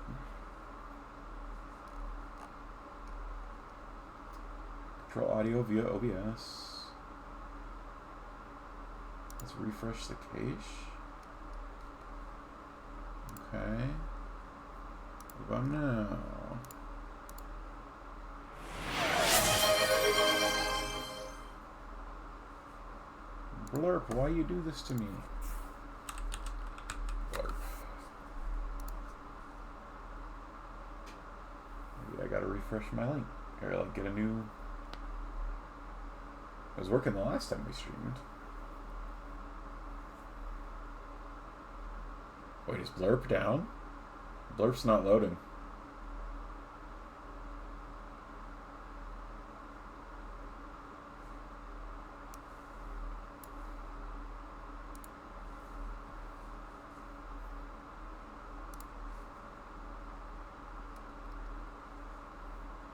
Control audio via OBS. Let's refresh the cache. Okay. What about now? Blurp, why you do this to me? Blurp. Maybe I gotta refresh my link. Or like get a new... It was working the last time we streamed. Wait, is Blurp down? Blurp's not loading.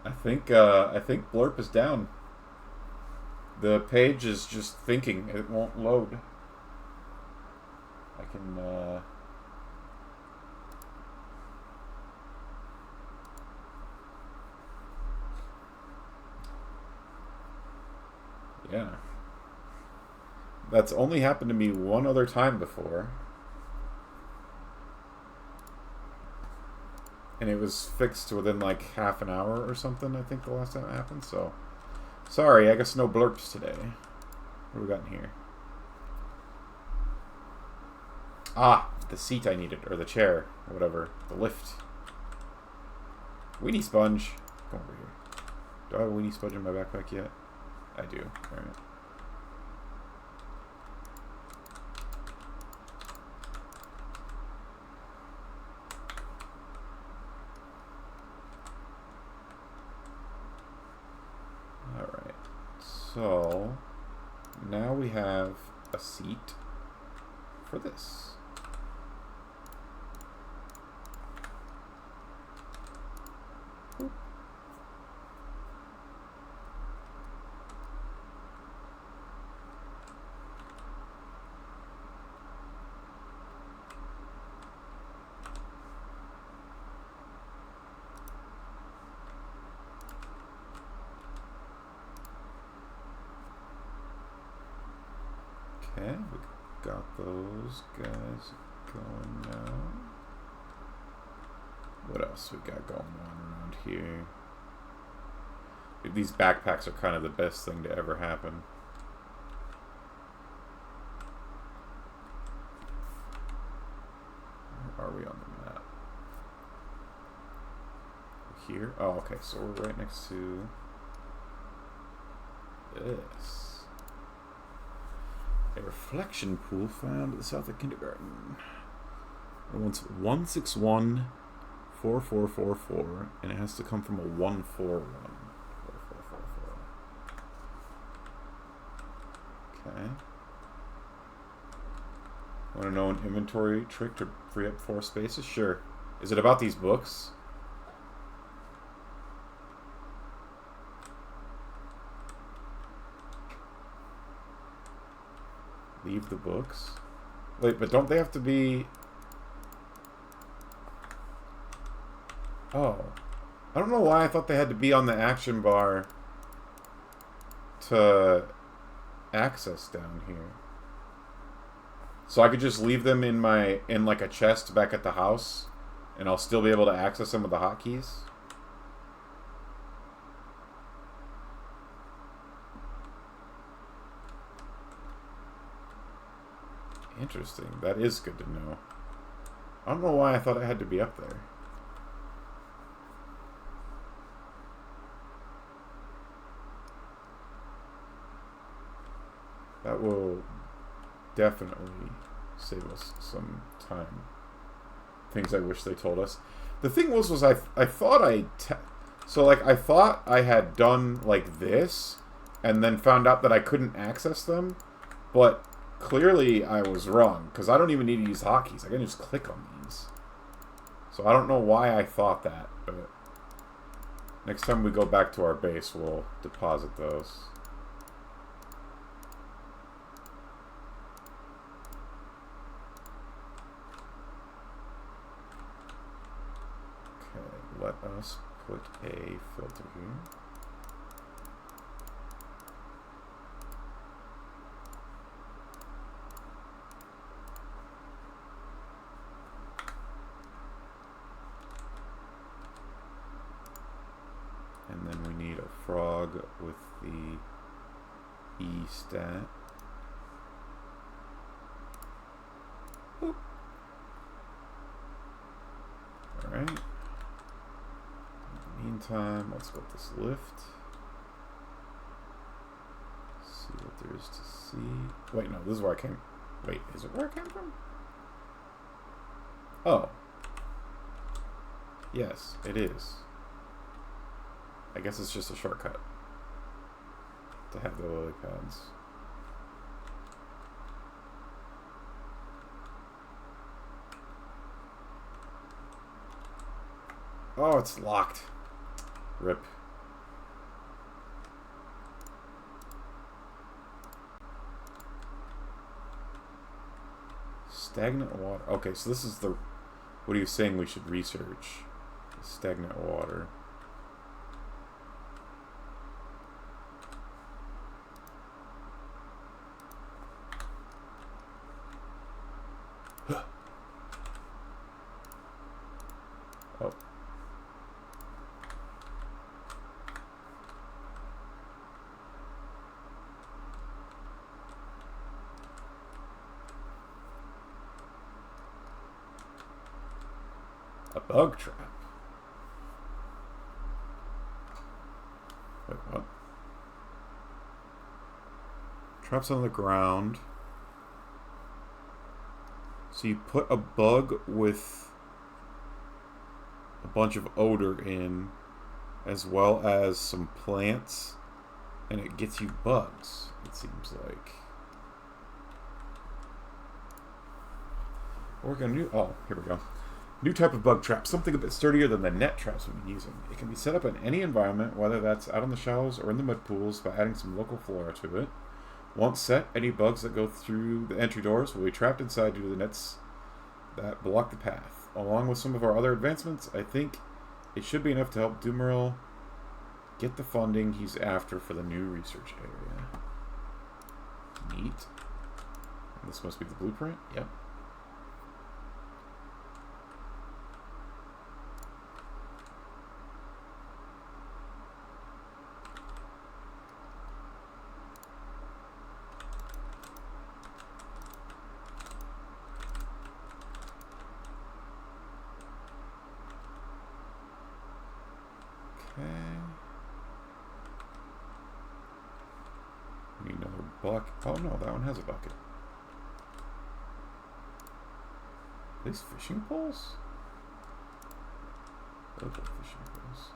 I think Blurp is down. The page is just thinking. It won't load. I can, yeah. That's only happened to me one other time before. And it was fixed within like half an hour or something, I think, the last time it happened. So, sorry, I guess no blurps today. What do we got in here? Ah, the seat I needed, or the chair, or whatever. The lift. Weenie sponge. Come over here. Do I have a weenie sponge in my backpack yet? I do. Alright. So, now we have a seat for this. Oop. Okay, we got those guys going now. What else we got going on around here? These backpacks are kind of the best thing to ever happen. Where are we on the map? Here? Oh, okay, so we're right next to this. A reflection pool found at the south of kindergarten. It wants 1614444, and it has to come from a 141. 4444. Okay. Want to know an inventory trick to free up 4 spaces? Sure. Is it about these books? Leave the books? Wait, but don't they have to be... Oh. I don't know why I thought they had to be on the action bar to access down here. So I could just leave them in like a chest back at the house, and I'll still be able to access them with the hotkeys? Interesting. That is good to know. I don't know why I thought it had to be up there. That will definitely save us some time. Things I wish they told us. The thing was I thought I thought I had done like this, and then found out that I couldn't access them, but clearly I was wrong, because I don't even need to use hotkeys. I can just click on these. So I don't know why I thought that, but next time we go back to our base, we'll deposit those. Let us put a filter here. And then we need a frog with the E stat. Boop. All right. Meantime, let's go with this lift. See what there is to see. Wait, no, this is where I came. Wait, is it where I came from? Oh. Yes, it is. I guess it's just a shortcut to have the lily pads. Oh, it's locked. Rip. Stagnant water. Okay, so this is the... What are you saying we should research? Stagnant water. Oh. A bug trap. Wait, what? Traps on the ground. So you put a bug with a bunch of odor in, as well as some plants, and it gets you bugs, it seems like. We're gonna do... Oh, here we go. New type of bug trap, something a bit sturdier than the net traps we've been using. It can be set up in any environment, whether that's out on the shallows or in the mud pools, by adding some local flora to it. Once set, any bugs that go through the entry doors will be trapped inside due to the nets that block the path. Along with some of our other advancements, I think it should be enough to help Doomeril get the funding he's after for the new research area. Neat. And this must be the blueprint? Yep. Need another bucket. Oh no, that one has a bucket. Are these fishing poles? Those are fishing poles.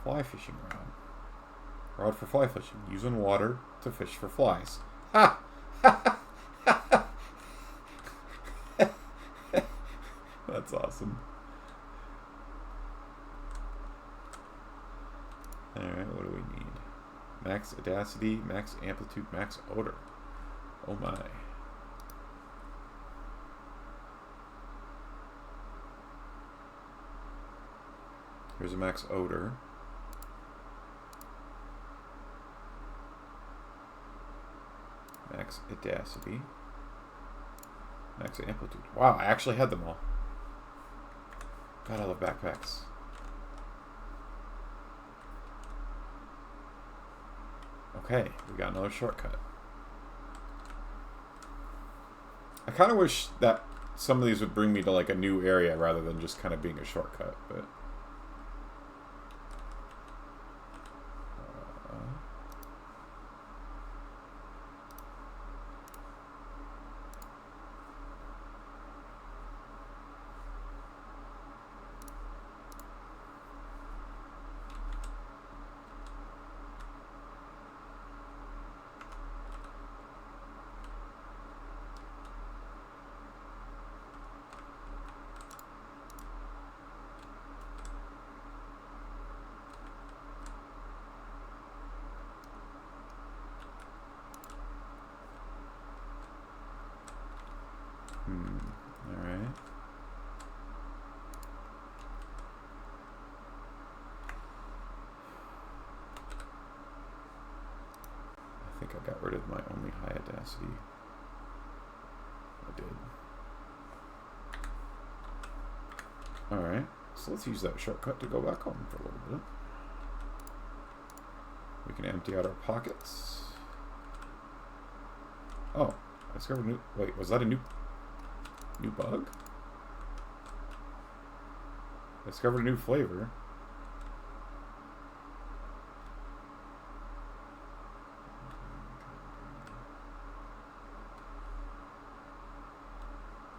Fly fishing rod. Rod for fly fishing. Using water to fish for flies. Ha! That's awesome. Alright, what do we need? Max audacity, max amplitude, max odor. Oh my. Here's a max odor. Max audacity. Max amplitude. Wow, I actually had them all. God, I love backpacks. Okay, we got another shortcut. I kind of wish that some of these would bring me to like a new area rather than just kind of being a shortcut, but... Alright. I think I got rid of my only high audacity. I did. Alright, so let's use that shortcut to go back home for a little bit. We can empty out our pockets. Oh, I discovered a new... Wait, was that a new bug? I discovered a new flavor.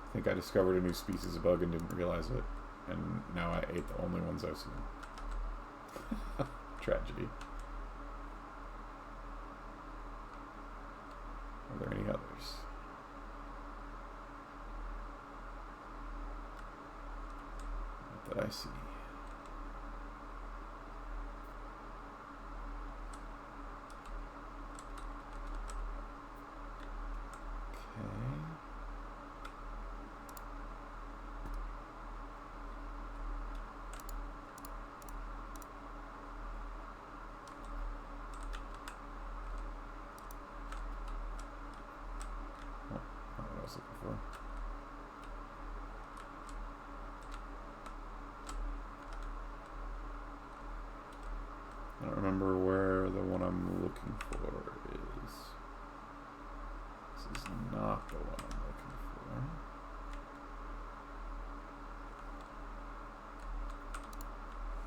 I think I discovered a new species of bug and didn't realize it. And now I ate the only ones I've seen. Tragedy. Are there any others? Not that I see. Okay. Not what I was looking for. I don't remember where the one I'm looking for is. This is not the one I'm looking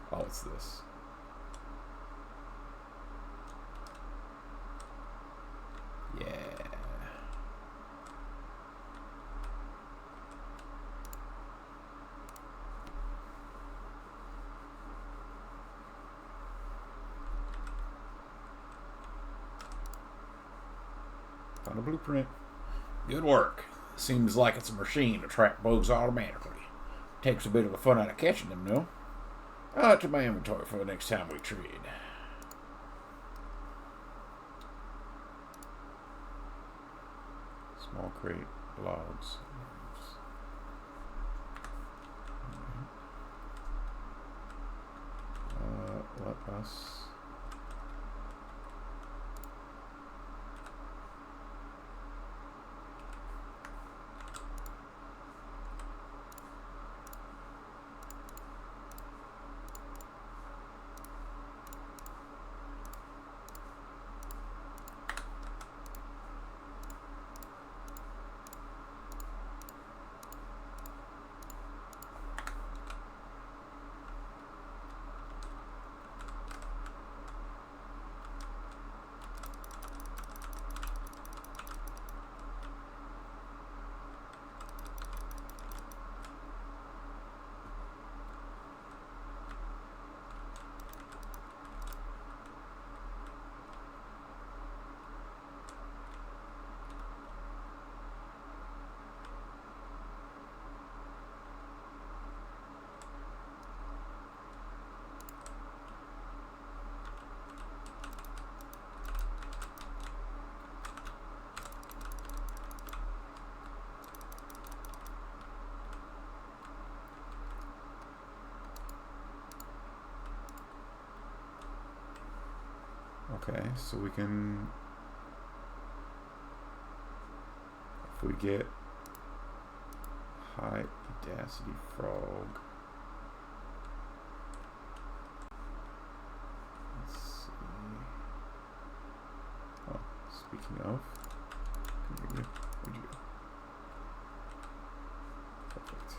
for. Oh, it's this. Yeah. Found a blueprint. Good work. Seems like it's a machine to track bugs automatically. Takes a bit of the fun out of catching them, though. I'll add to my inventory for the next time we trade. Small crate, logs. Let us... Okay, so we can... If we get high audacity frog... Let's see... Oh, speaking of... Where'd you go? Perfect.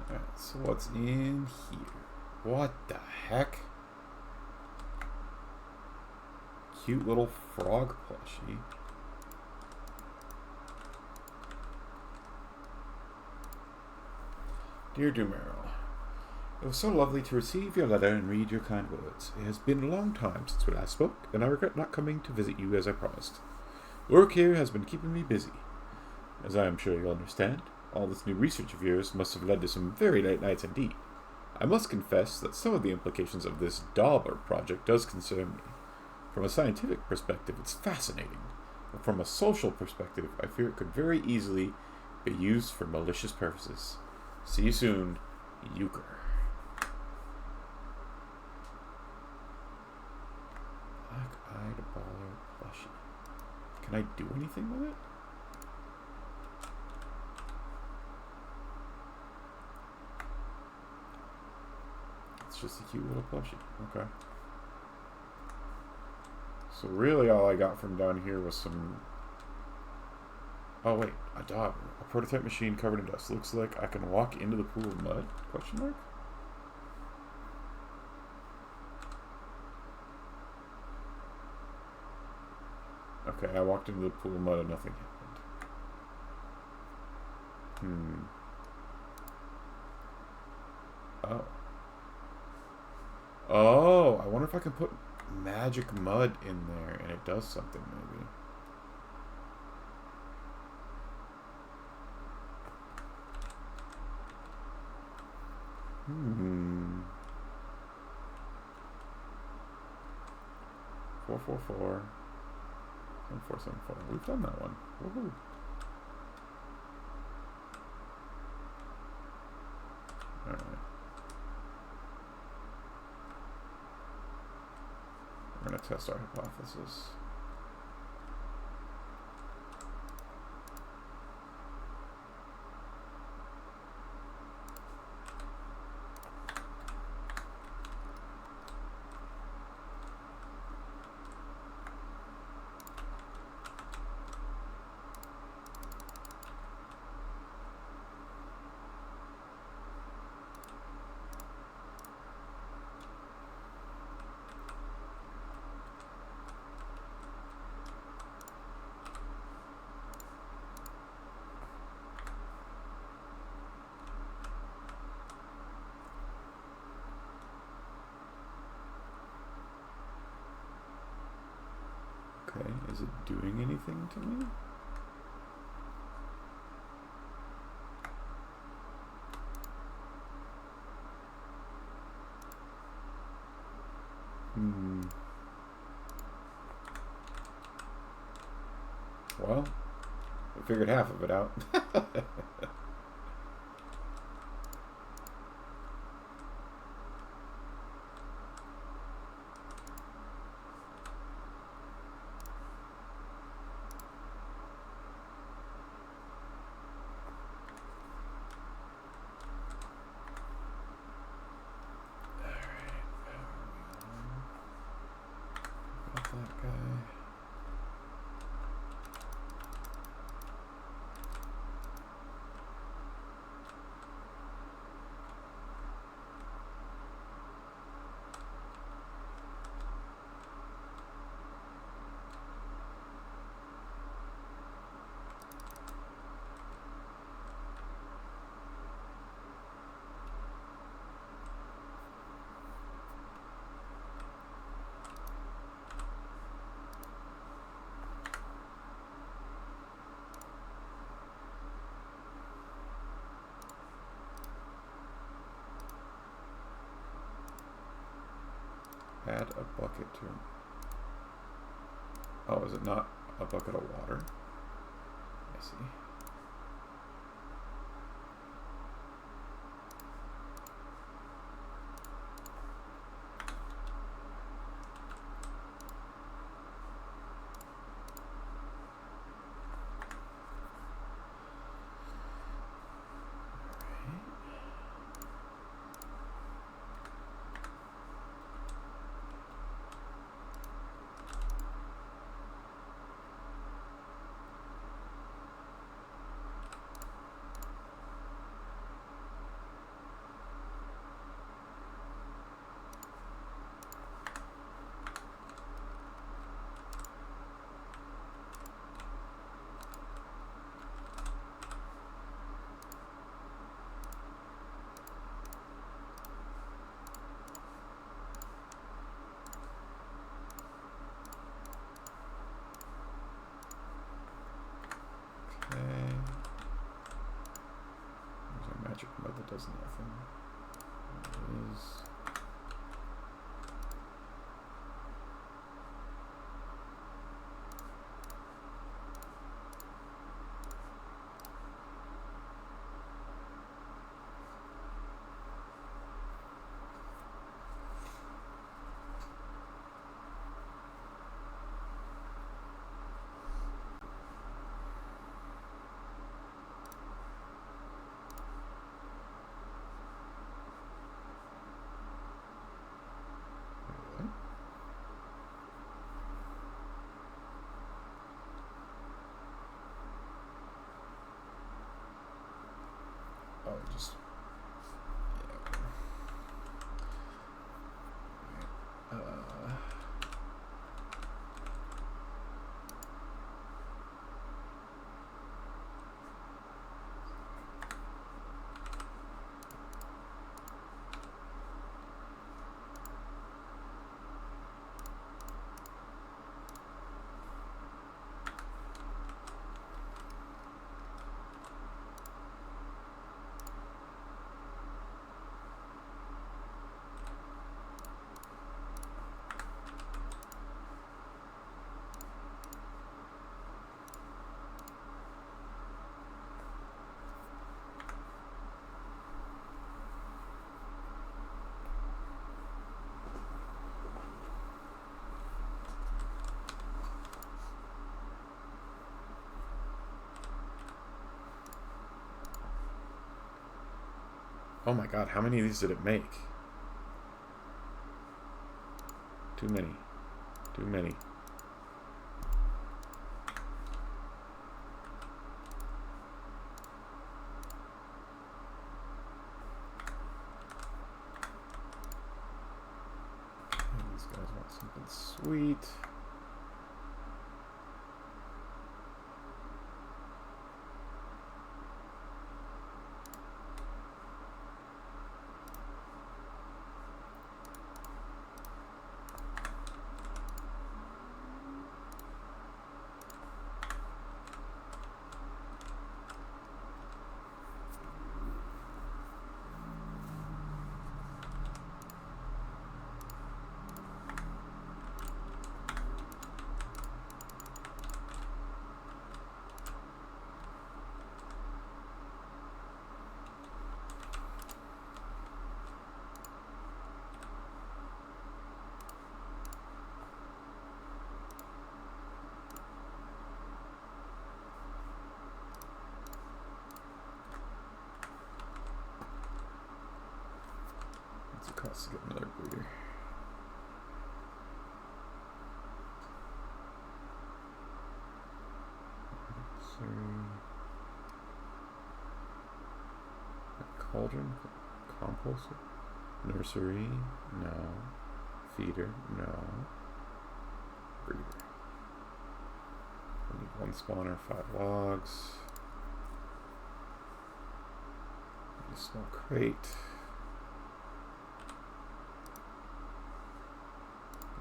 Alright, so what's in here? What the heck? Cute little frog plushie. Dear Dumeril, it was so lovely to receive your letter and read your kind words. It has been a long time since we last spoke, and I regret not coming to visit you as I promised. Work here has been keeping me busy. As I am sure you'll understand, all this new research of yours must have led to some very late nights indeed. I must confess that some of the implications of this Dauber project does concern me. From a scientific perspective, it's fascinating, but from a social perspective, I fear it could very easily be used for malicious purposes. See you soon, Euchre. Black-eyed baller plushie. Can I do anything with it? It's just a cute little plushie. Okay. So really all I got from down here was some... Oh wait, a Dauber. A prototype machine covered in dust. Looks like I can walk into the pool of mud? Question mark? Okay, I walked into the pool of mud and nothing happened. Oh. Oh, I wonder if I can put magic mud in there and it does something maybe. Hmm. 444. 1474. We've done that one. Woohoo. Alright. We're going to test our hypothesis. Okay, is it doing anything to me? Well, we figured half of it out. That guy. add a bucket to... Oh, is it not a bucket of water? I see. There's our magic mud that does nothing. There it is. Oh, just yeah. Oh my god, how many of these did it make? Too many. Too many. These guys want something sweet. What's it cost to get another breeder? A cauldron? Composter? Nursery? No. Feeder? No. Breeder. We need one spawner, 5 logs. Need a small crate.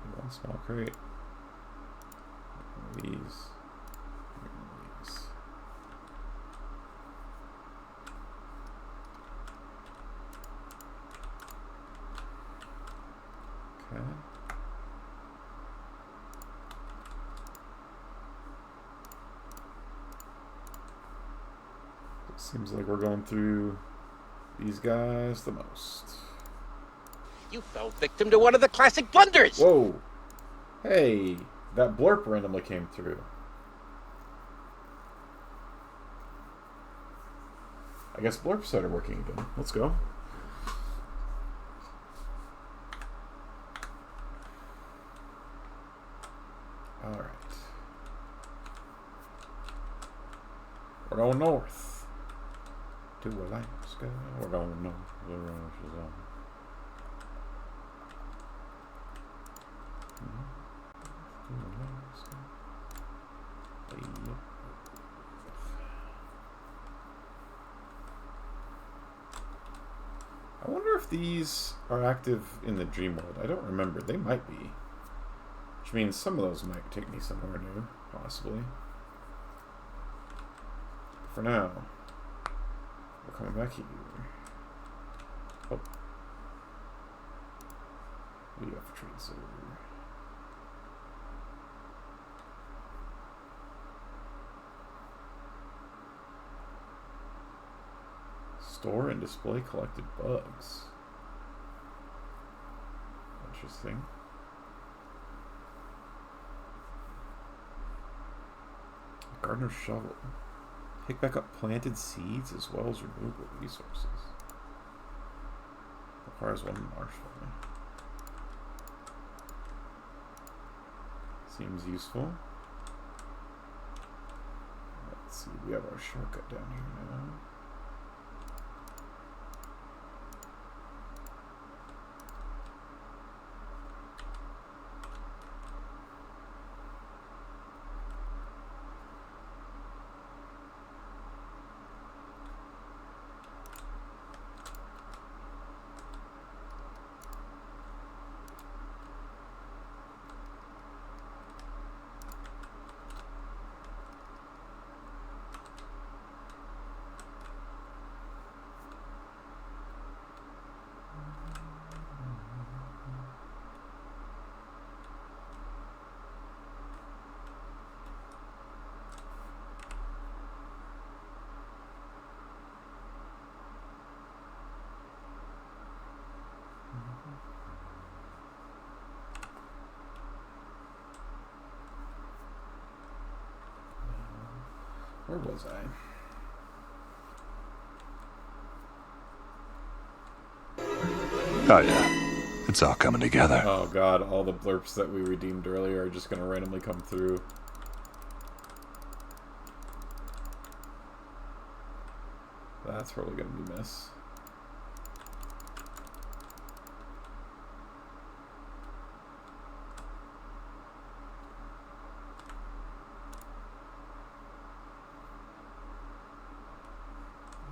Need one small crate. These. These. Okay. Seems like we're going through these guys the most. You fell victim to one of the classic blunders! Whoa! Hey, that blurb randomly came through. I guess blurb started working again. Let's go. Alright. We're going north. To Alaska. We're going north. The ranch is on. To Alaska. Yep. I wonder if these are active in the dream world. I don't remember. They might be. Which means some of those might take me somewhere new, possibly. But for now, we're coming back here. Oh. We have a trade server. Store and display collected bugs. Interesting. Gardener's shovel. Pick back up planted seeds as well as renewable resources. Requires one marshmallow. Seems useful. Let's see, we have our shortcut down here now. Where was I? Oh yeah, it's all coming together. Oh god, all the blurps that we redeemed earlier are just going to randomly come through. That's probably going to be miss.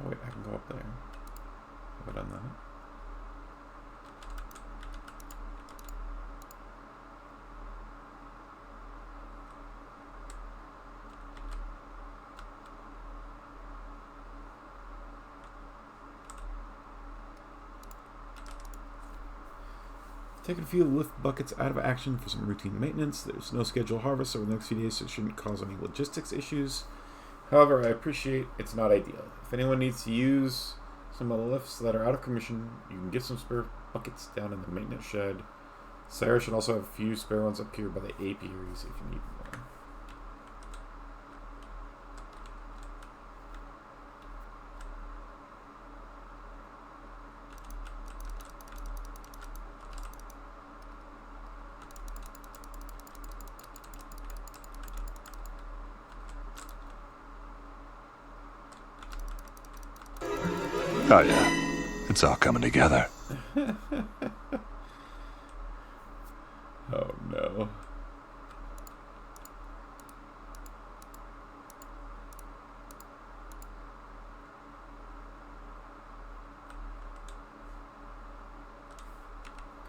Oh wait, I can go up there. Have I done that? Taking a few lift buckets out of action for some routine maintenance. There's no scheduled harvest over the next few days, so it shouldn't cause any logistics issues. However, I appreciate it's not ideal. If anyone needs to use some of the lifts that are out of commission, you can get some spare buckets down in the maintenance shed. Sarah should also have a few spare ones up here by the apiaries if you need more. Oh yeah, it's all coming together. Oh no.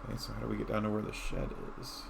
Okay, so how do we get down to where the shed is?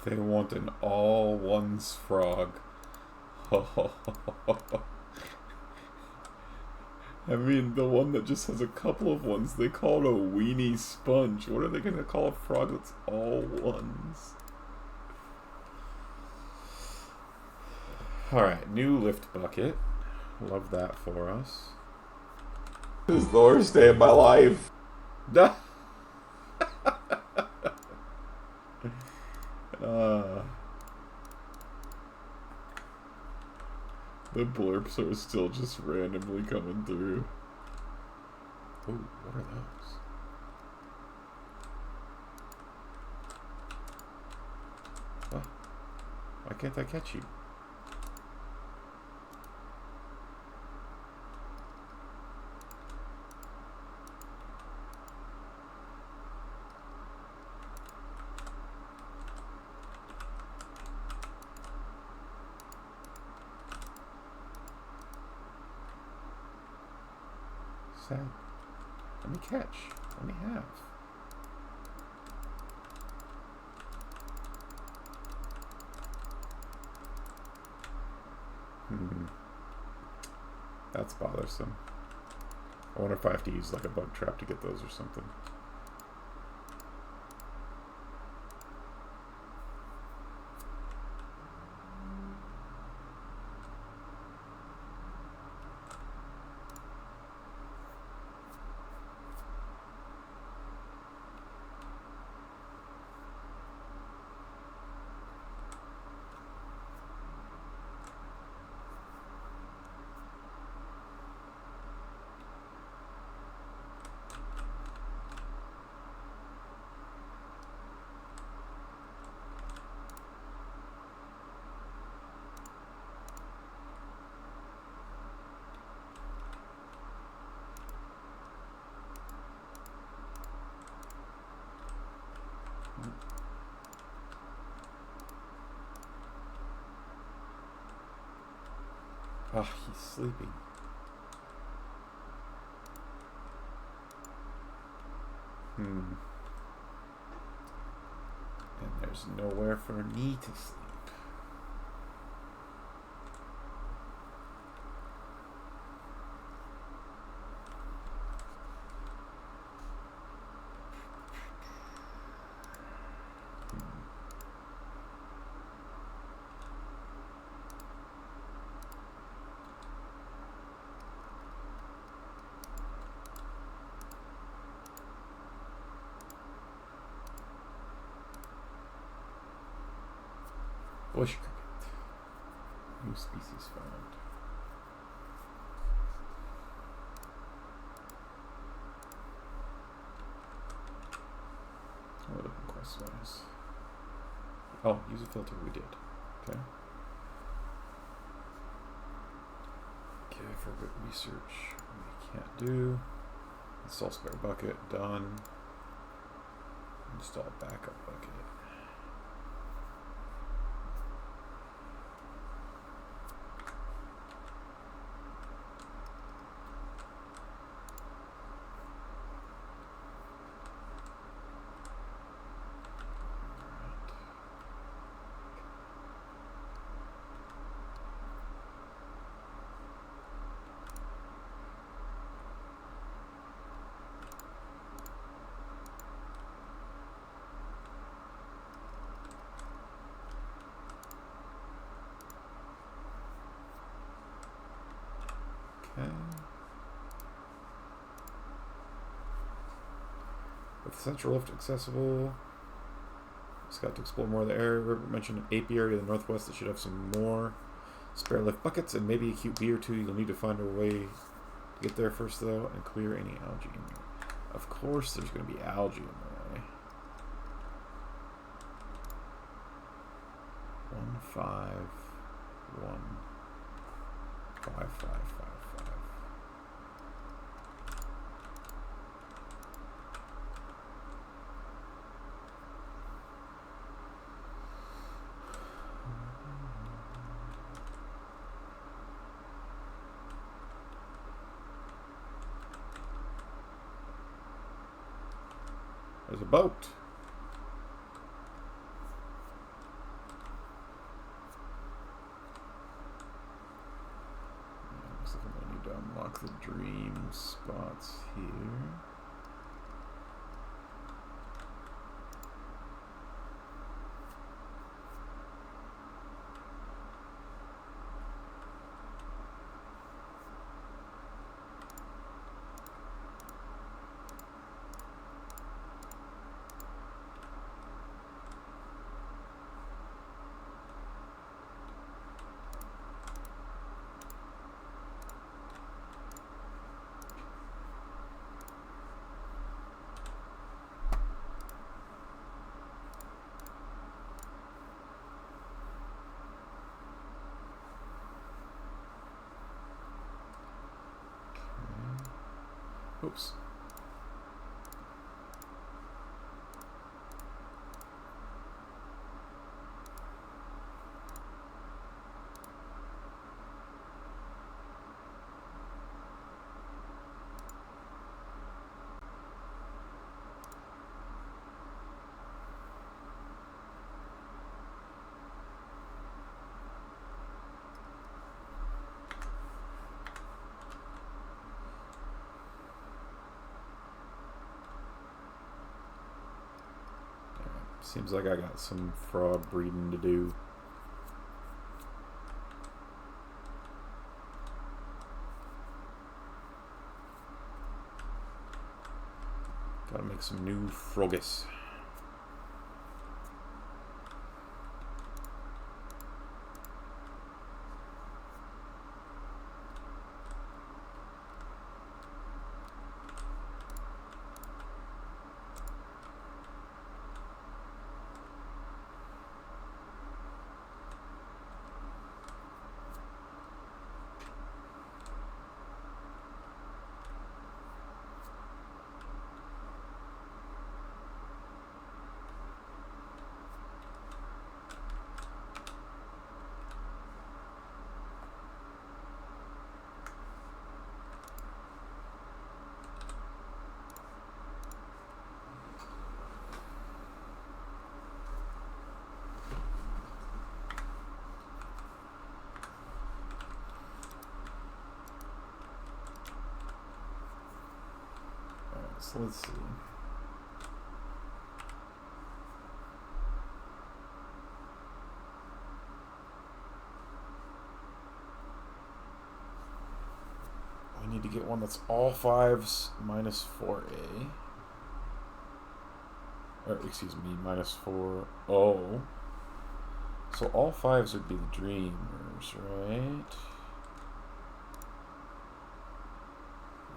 They want an all-ones frog. I mean, the one that just has a couple of ones, they call it a weenie sponge. What are they going to call a frog that's all ones? Alright, new lift bucket. Love that for us. This is the worst day of my life. The blurps are still just randomly coming through. Ooh, what are those? What? Why can't I catch you? Sad. Let me catch. Let me have. That's bothersome. I wonder if I have to use like a bug trap to get those or something. Oh, he's sleeping. And there's nowhere for me to sleep. Bush cricket. New species found. What are the quest wise? Oh, use a filter. We did. Okay. Okay, for good research, we can't do. Install spare bucket. Done. Install backup bucket. Okay. With the central lift accessible, just got to explore more of the area. River mentioned an apiary in the northwest that should have some more spare lift buckets and maybe a cute bee or two. You'll need to find a way to get there first, though, and clear any algae in there. Of course, there's going to be algae in the way. 1 5 1 5 5 5 5. There's a boat. mark the dream spots here. Oops. Seems like I got some fraud breeding to do. Gotta make some new frogus. So let's see. We need to get one that's all 5s minus 4A. Or, excuse me, minus 4O. So all 5s would be the dreamers, right?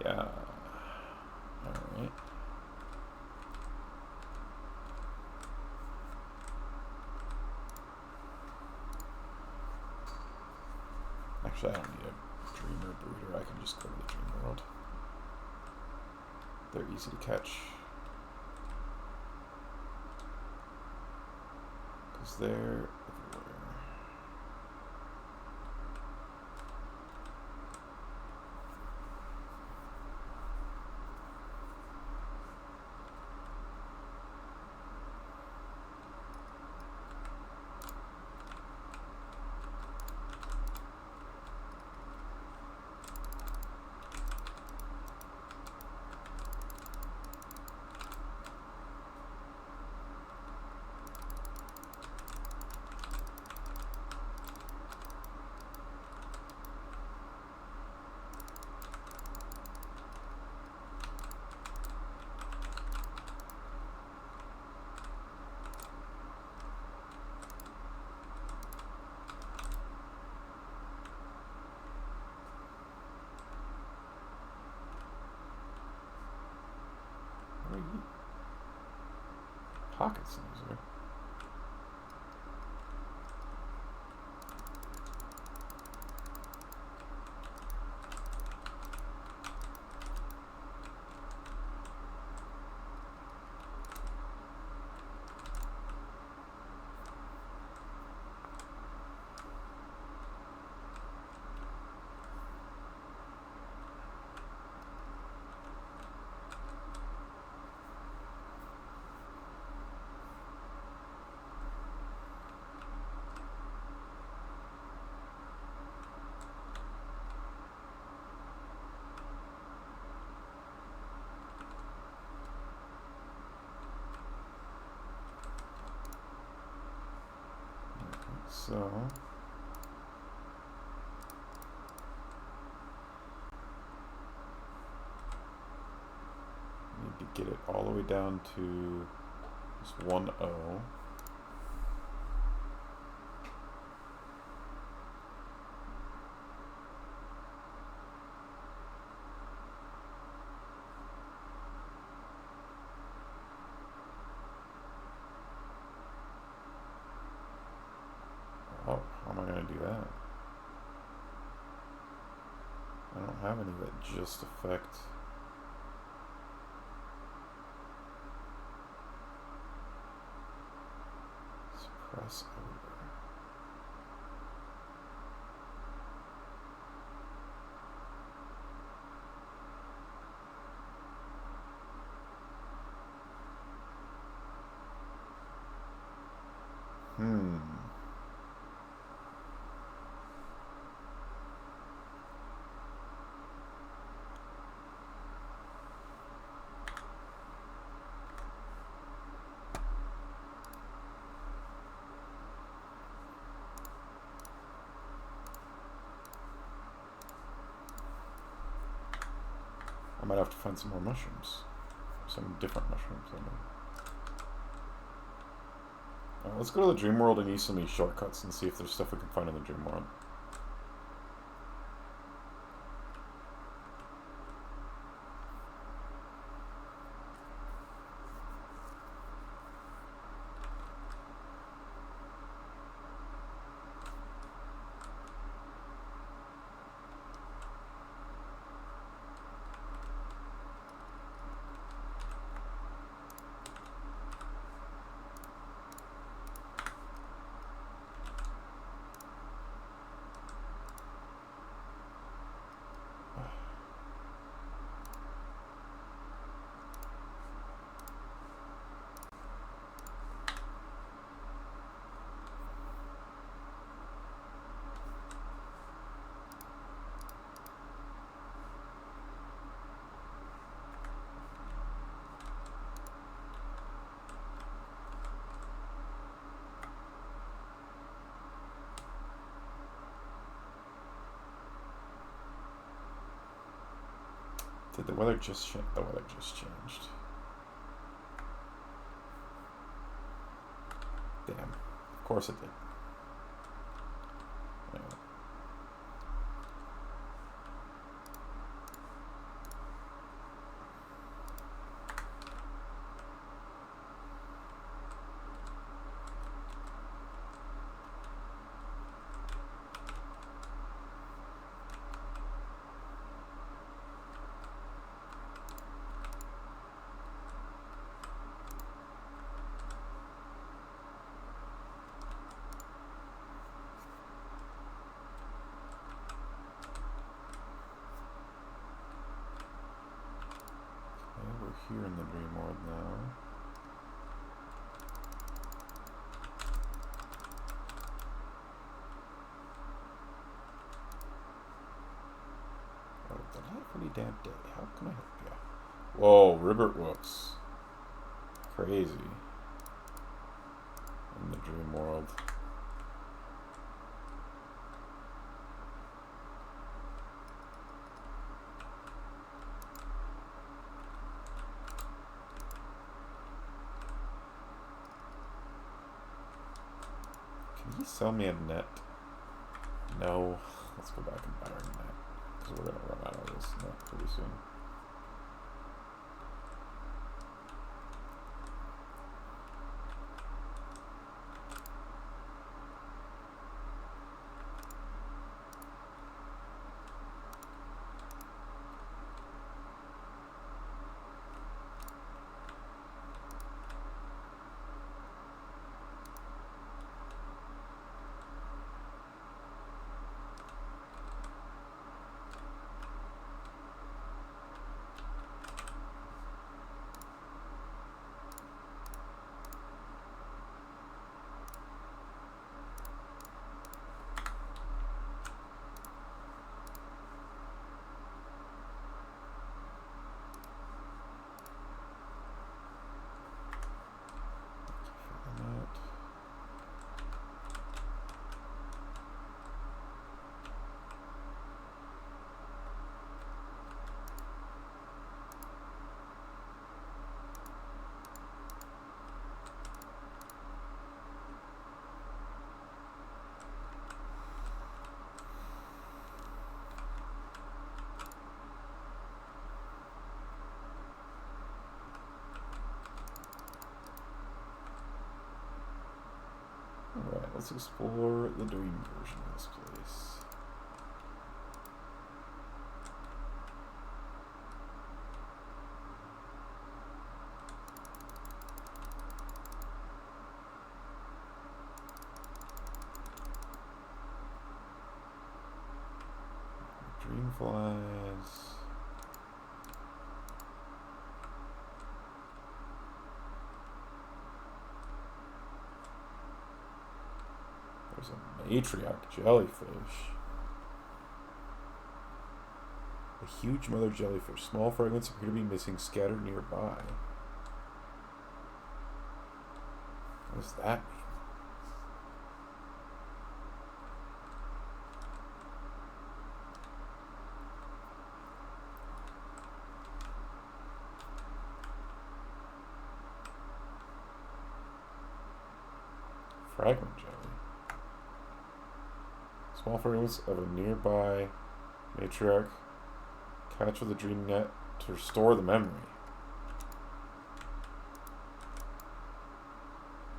Yeah. Alright. Actually, I don't need a dreamer breeder. I can just go to the dream world. They're easy to catch. Because they're everywhere. Pocket snoozer. so. Need to get it all the way down to just 1 O. Oh, how am I going to do that? I don't have any that just affect. Suppress odor. I might have to find some more mushrooms. Some different mushrooms, I mean. Let's go to the dream world and use some of these shortcuts and see if there's stuff we can find in the dream world. Did the weather just change? The weather just changed. Damn. Of course it did. Yeah. We're here in the dream world now. Oh, delightfully damp day. How can I help you? Whoa, river whoops. Crazy. In the dream world. Can he sell me a net? No. Let's go back and buy our net. Because we're going to run out of this net pretty soon. Let's explore the dream version of this place. Dream flies. There's a matriarch jellyfish. A huge mother jellyfish. Small fragments appear to be missing, scattered nearby. What does that mean? Fragment jelly. Small fragments of a nearby matriarch catch with a dream net to restore the memory.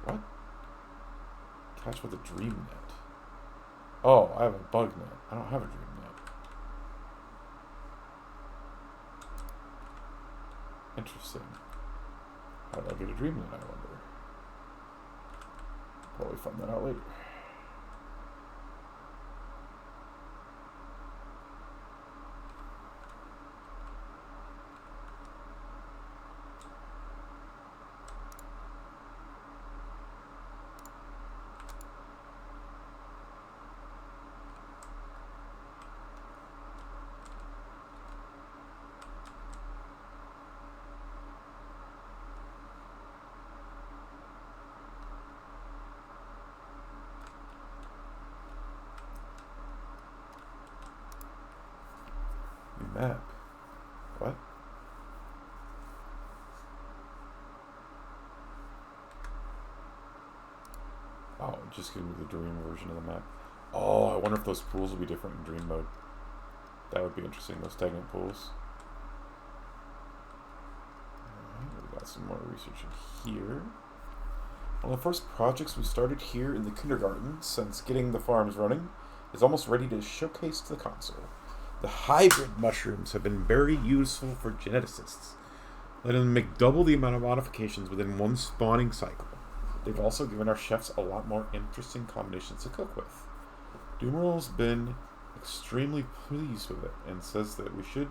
What? Catch with a dream net. Oh, I have a bug net. I don't have a dream net. Interesting. How do I get a dream net, I wonder? Probably find that out later. Map. What? Oh, just give me the dream version of the map. Oh, I wonder if those pools will be different in dream mode. That would be interesting, those stagnant pools. Alright, we got some more research in here. One of the first projects we started here in the kindergarten since getting the farms running is almost ready to showcase to the console. The hybrid mushrooms have been very useful for geneticists, letting them make double the amount of modifications within one spawning cycle. They've also given our chefs a lot more interesting combinations to cook with. Doomeral's been extremely pleased with it and says that we should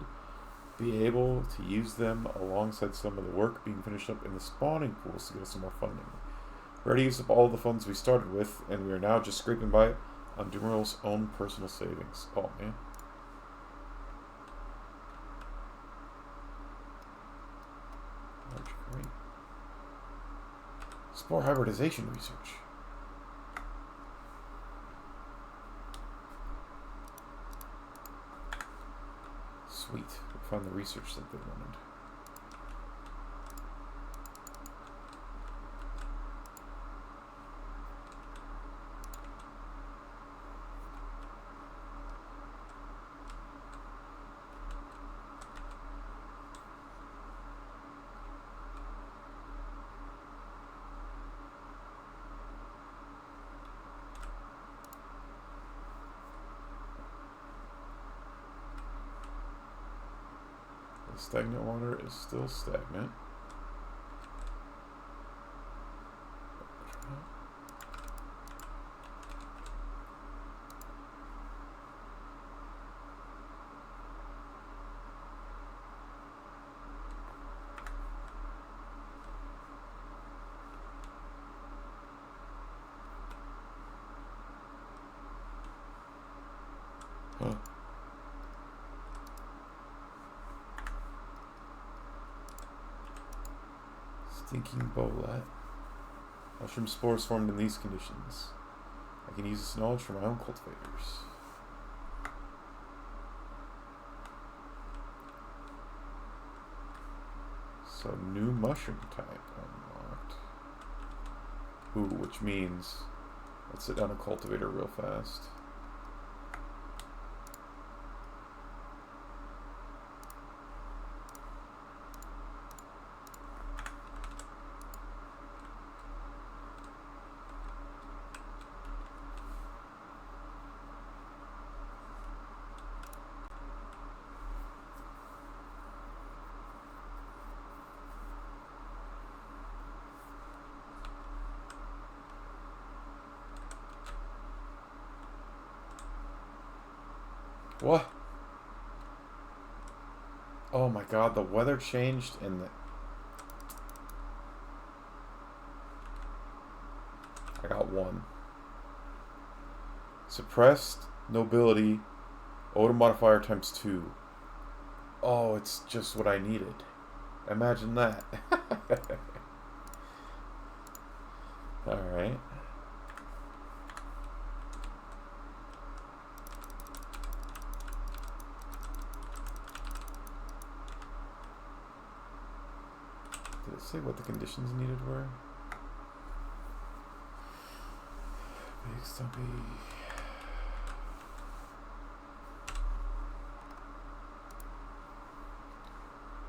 be able to use them alongside some of the work being finished up in the spawning pools to give us some more funding. We already used up all the funds we started with, and we are now just scraping by on Doomeral's own personal savings. Oh man. Great. Spore hybridization research. Sweet. We found the research that they wanted. Stagnant water is still stagnant. Huh. Stinking bowlet. Mushroom spores formed in these conditions. I can use this knowledge for my own cultivators. So, new mushroom type unlocked. Ooh, which means let's sit down a cultivator real fast. What? Oh my god, the weather changed in the... I got one. Suppressed nobility, auto modifier times 2. Oh, it's just what I needed. Imagine that. Alright. Did it say what the conditions needed were? Big stumpy.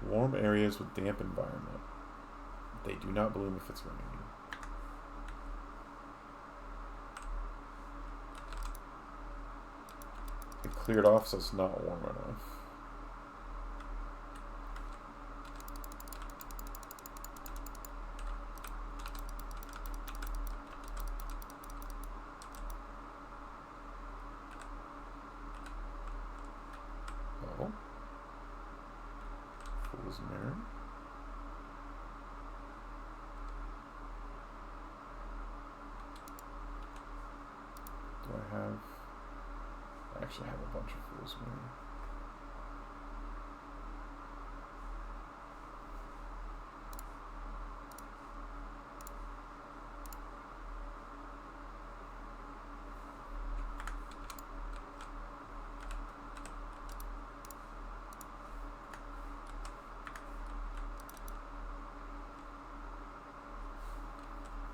Warm areas with damp environment. They do not bloom if it's raining. It cleared off, so it's not warm enough. Oh. Fool's Mirror. Do I have... I actually have a bunch of Fool's Mirror.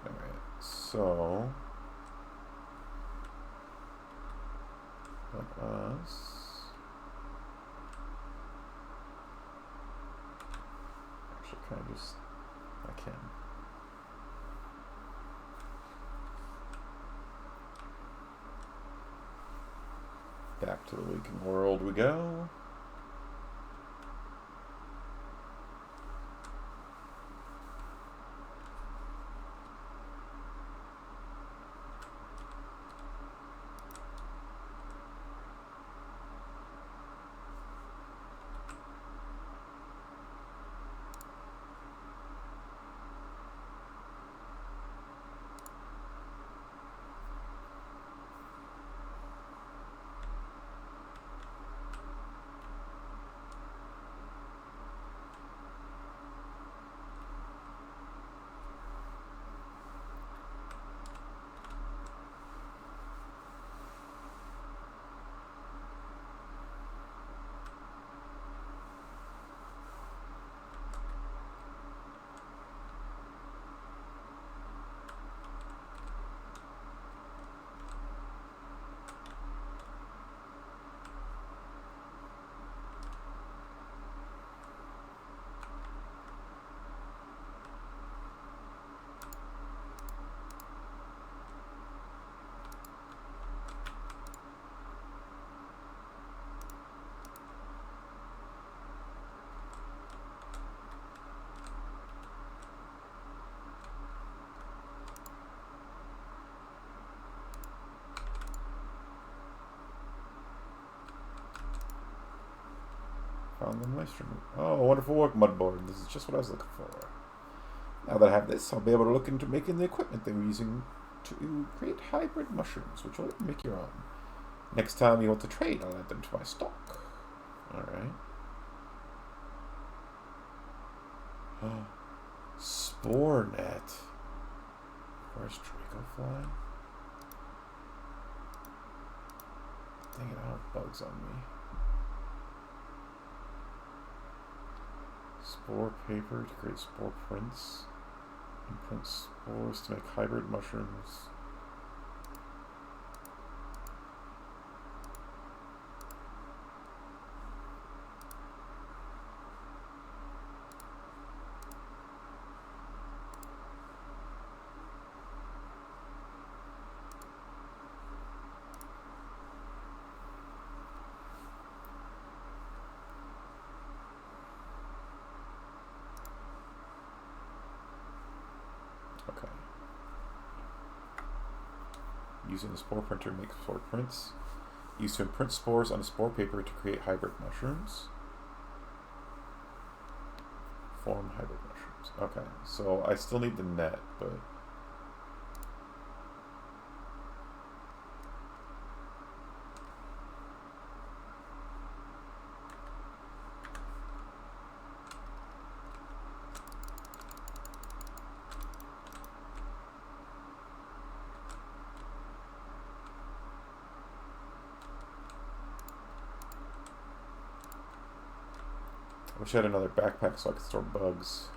Alright, so... let us... Actually, can I just... I can. Back to the waking world we go. Found the moisture. Oh, wonderful work, Mudborne. This is just what I was looking for. Now that I have this, I'll be able to look into making the equipment they were using to create hybrid mushrooms, which will let you make your own. Next time you want to trade, I'll add them to my stock. Alright. Spore net. Where's Draconfly? Dang it, I don't have bugs on me. Spore paper to create spore prints. Imprint spores to make hybrid mushrooms. Okay. Using the spore printer makes spore prints. Used to imprint spores on spore paper to create hybrid mushrooms. Form hybrid mushrooms. Okay, so I still need the net, but... I wish I had another backpack so I could store bugs.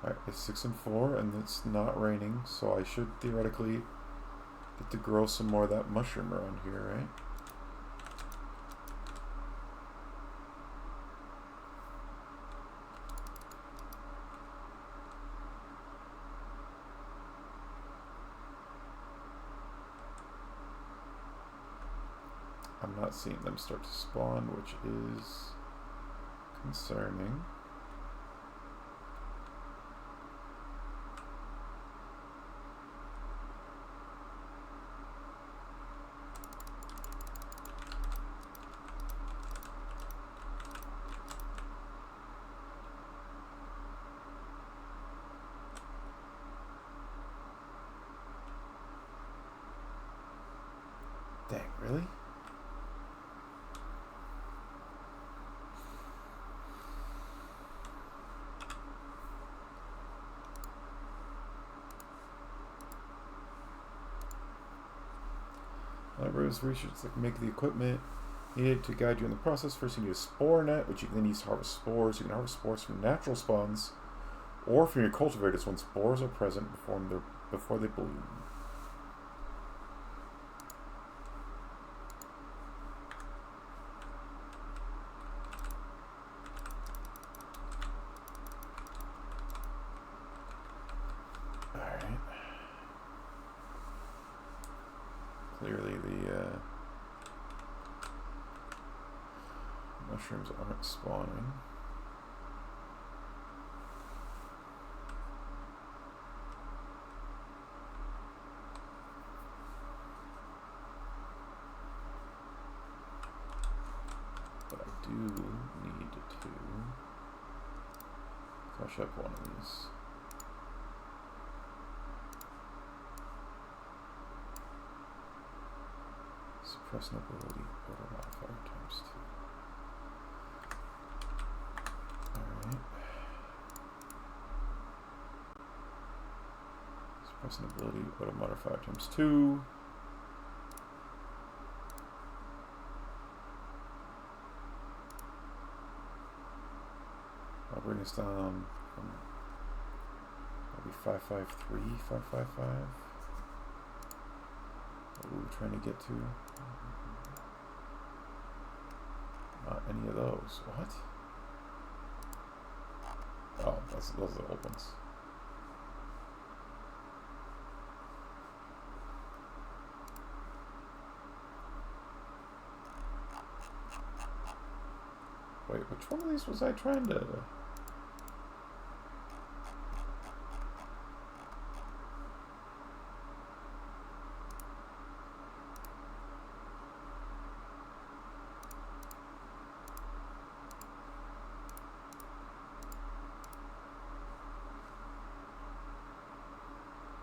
Alright, it's 6 and 4, and it's not raining, so I should theoretically get to grow some more of that mushroom around here, right? I'm not seeing them start to spawn, which is concerning. Dang, really? Libraries research that can make the equipment needed to guide you in the process. First, you need a spore net, which you can then use to harvest spores. You can harvest spores from natural spawns or from your cultivators when spores are present before they bloom. Alright. Clearly the mushrooms aren't spawning. But I do need to crush up one of these. Suppress nobility order modifier times 2. Alright. Suppress nobility order modifier times 2. I'll bring us down from maybe 553, 555. What are we trying to get to? Not any of those. What? Oh, those are the old ones. Wait, which one of these was I trying to...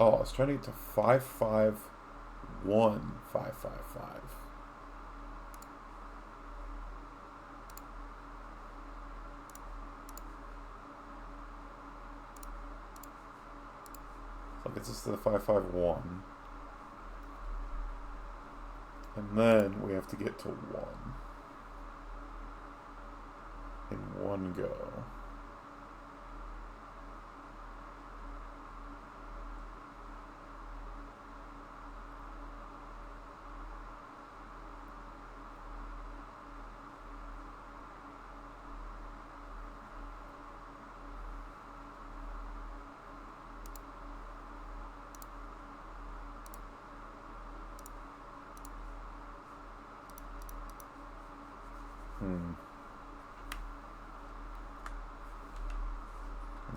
Oh, I was trying to get to 551555. So it gets us to the 551. And then we have to get to 1 in one go.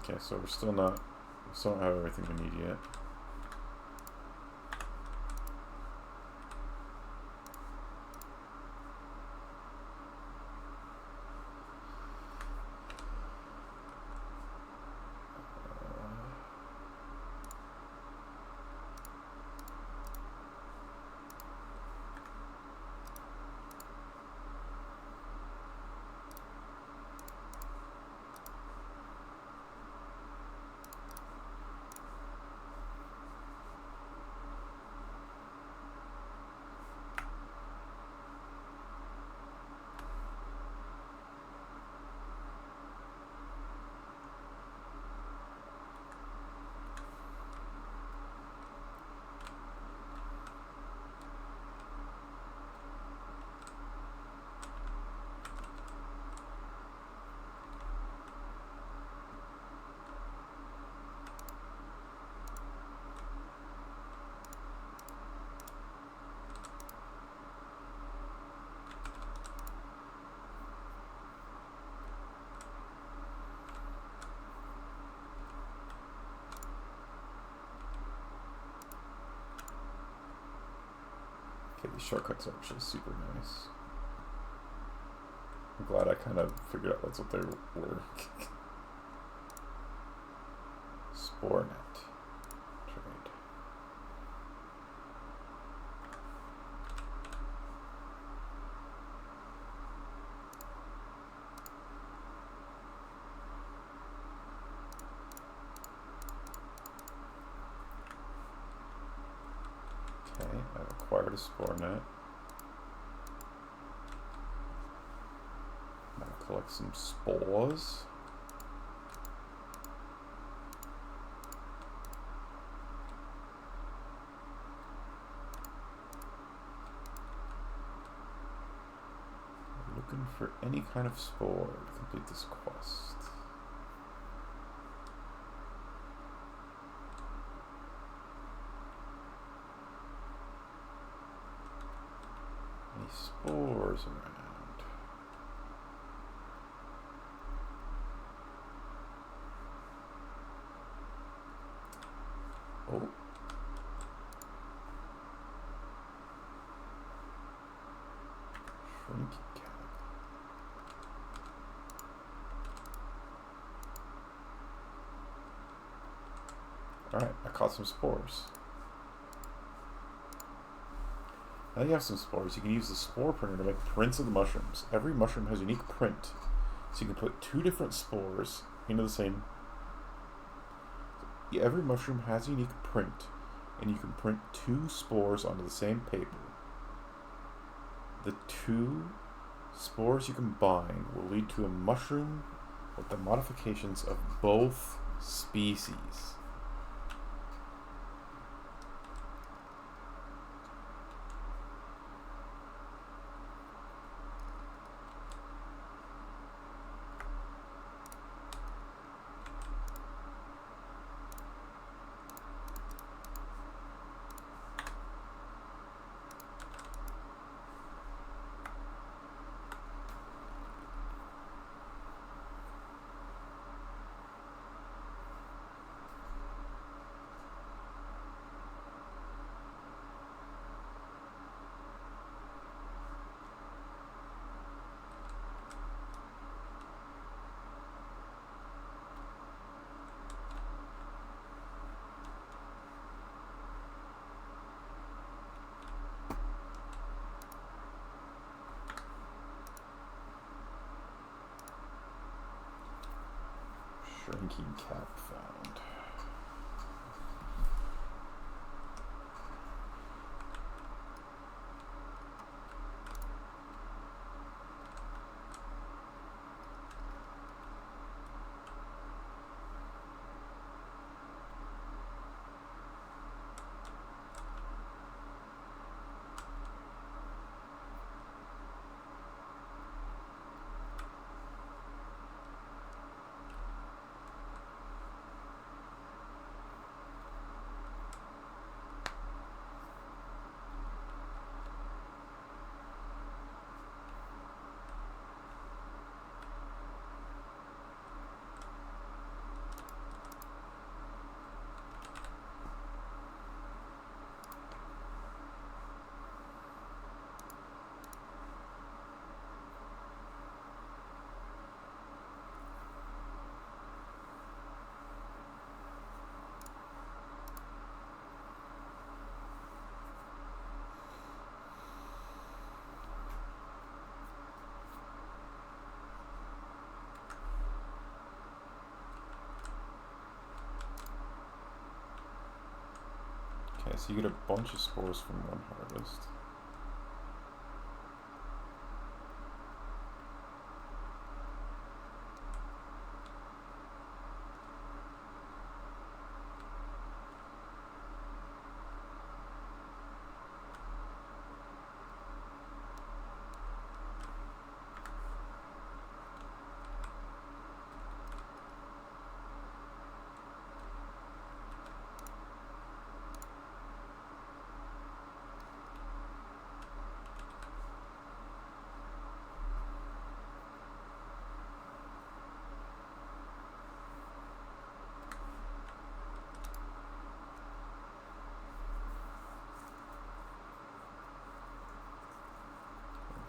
Okay, so we still don't have everything we need yet. Okay, these shortcuts are actually super nice. I'm glad I kind of figured out that's what they were. Spore net. Trade. Okay, I've acquired a spore net. Now collect some spores. Looking for any kind of spore to complete this quest. Any spores around? Oh. Shrinky cap. Alright, I caught some spores. Now you have some spores, you can use the spore printer to make prints of the mushrooms. Every mushroom has a unique print, so you can put two different spores into the same. Every mushroom has a unique print, and you can print two spores onto the same paper. The two spores you combine will lead to a mushroom with the modifications of both species. Shrinking cap found. Okay, so you get a bunch of spores from one harvest.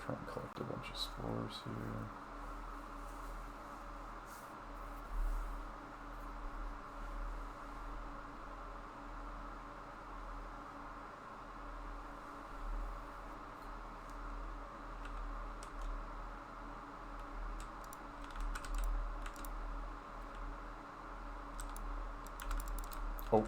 Try and collect a bunch of spores here. Oh.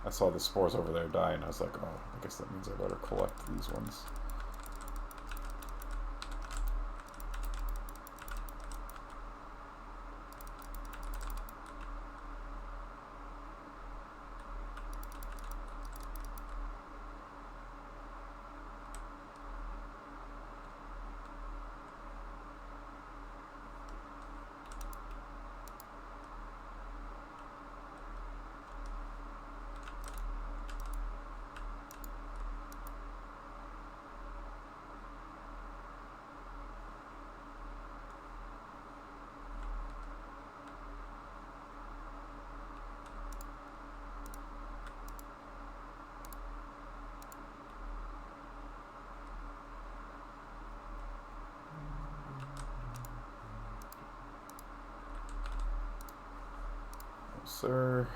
I saw the spores over there die, and I was like, oh, I guess that means I better collect these ones. Sir.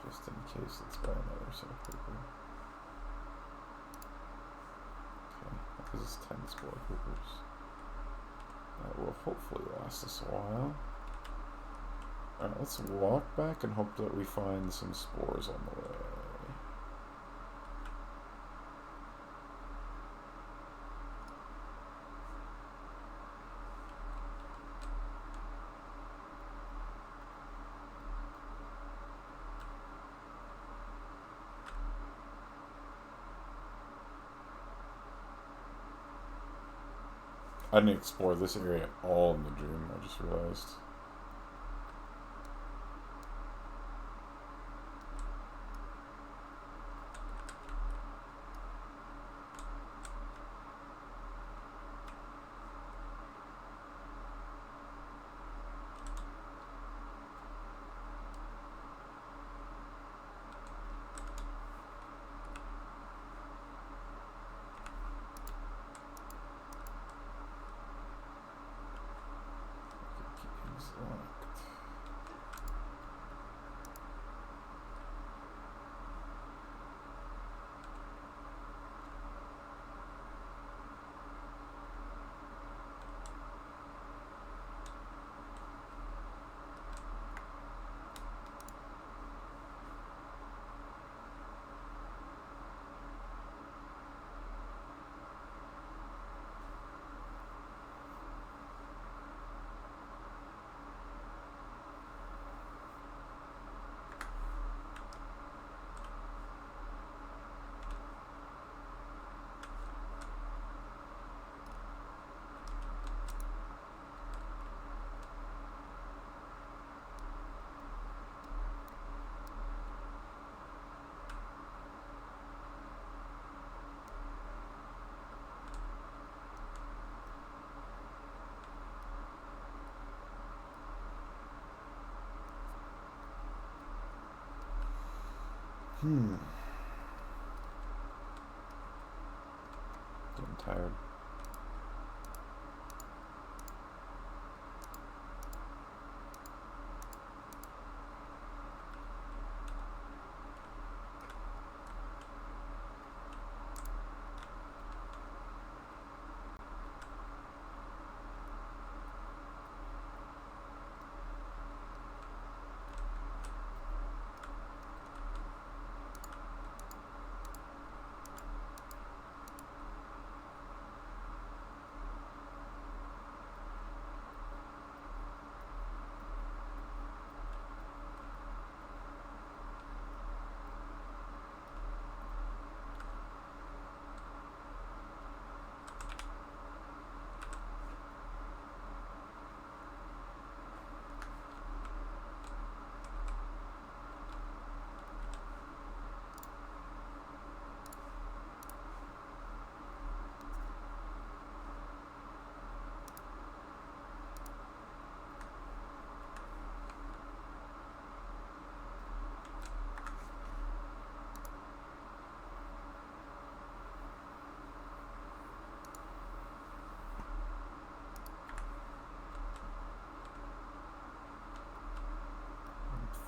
Just in case, let's buy another set of paper. Okay, because it's 10 spore papers. That will hopefully last us a while. Alright, let's walk back and hope that we find some spores on the way. I didn't explore this area at all in the dream, I just realized. Getting tired.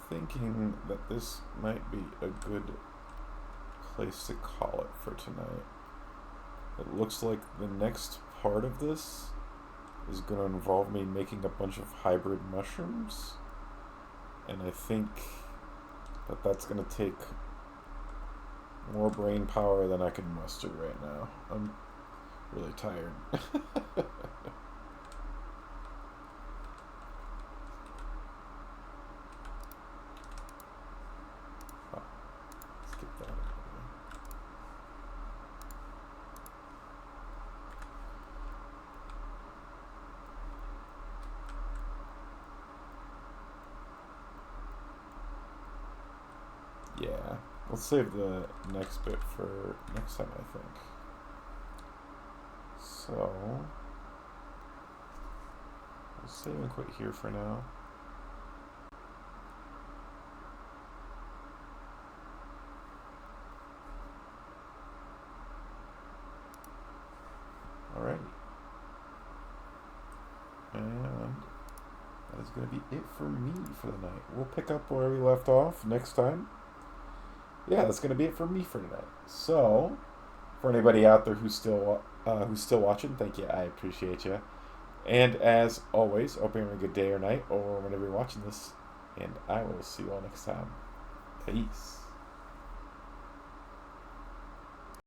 thinking that this might be a good place to call it for tonight. It looks like the next part of this is going to involve me making a bunch of hybrid mushrooms. And I think that that's going to take more brain power than I can muster right now. I'm really tired. Let's get that out of here. Yeah, let's save the next bit for next time, I think. So, we'll save and quit here for now. Alright. And that is going to be it for me for the night. We'll pick up where we left off next time. Yeah, that's going to be it for me for tonight. So, for anybody out there who's still watching, thank you. I appreciate you. And as always, hope you're having a good day or night or whenever you're watching this. And I will see you all next time. Peace.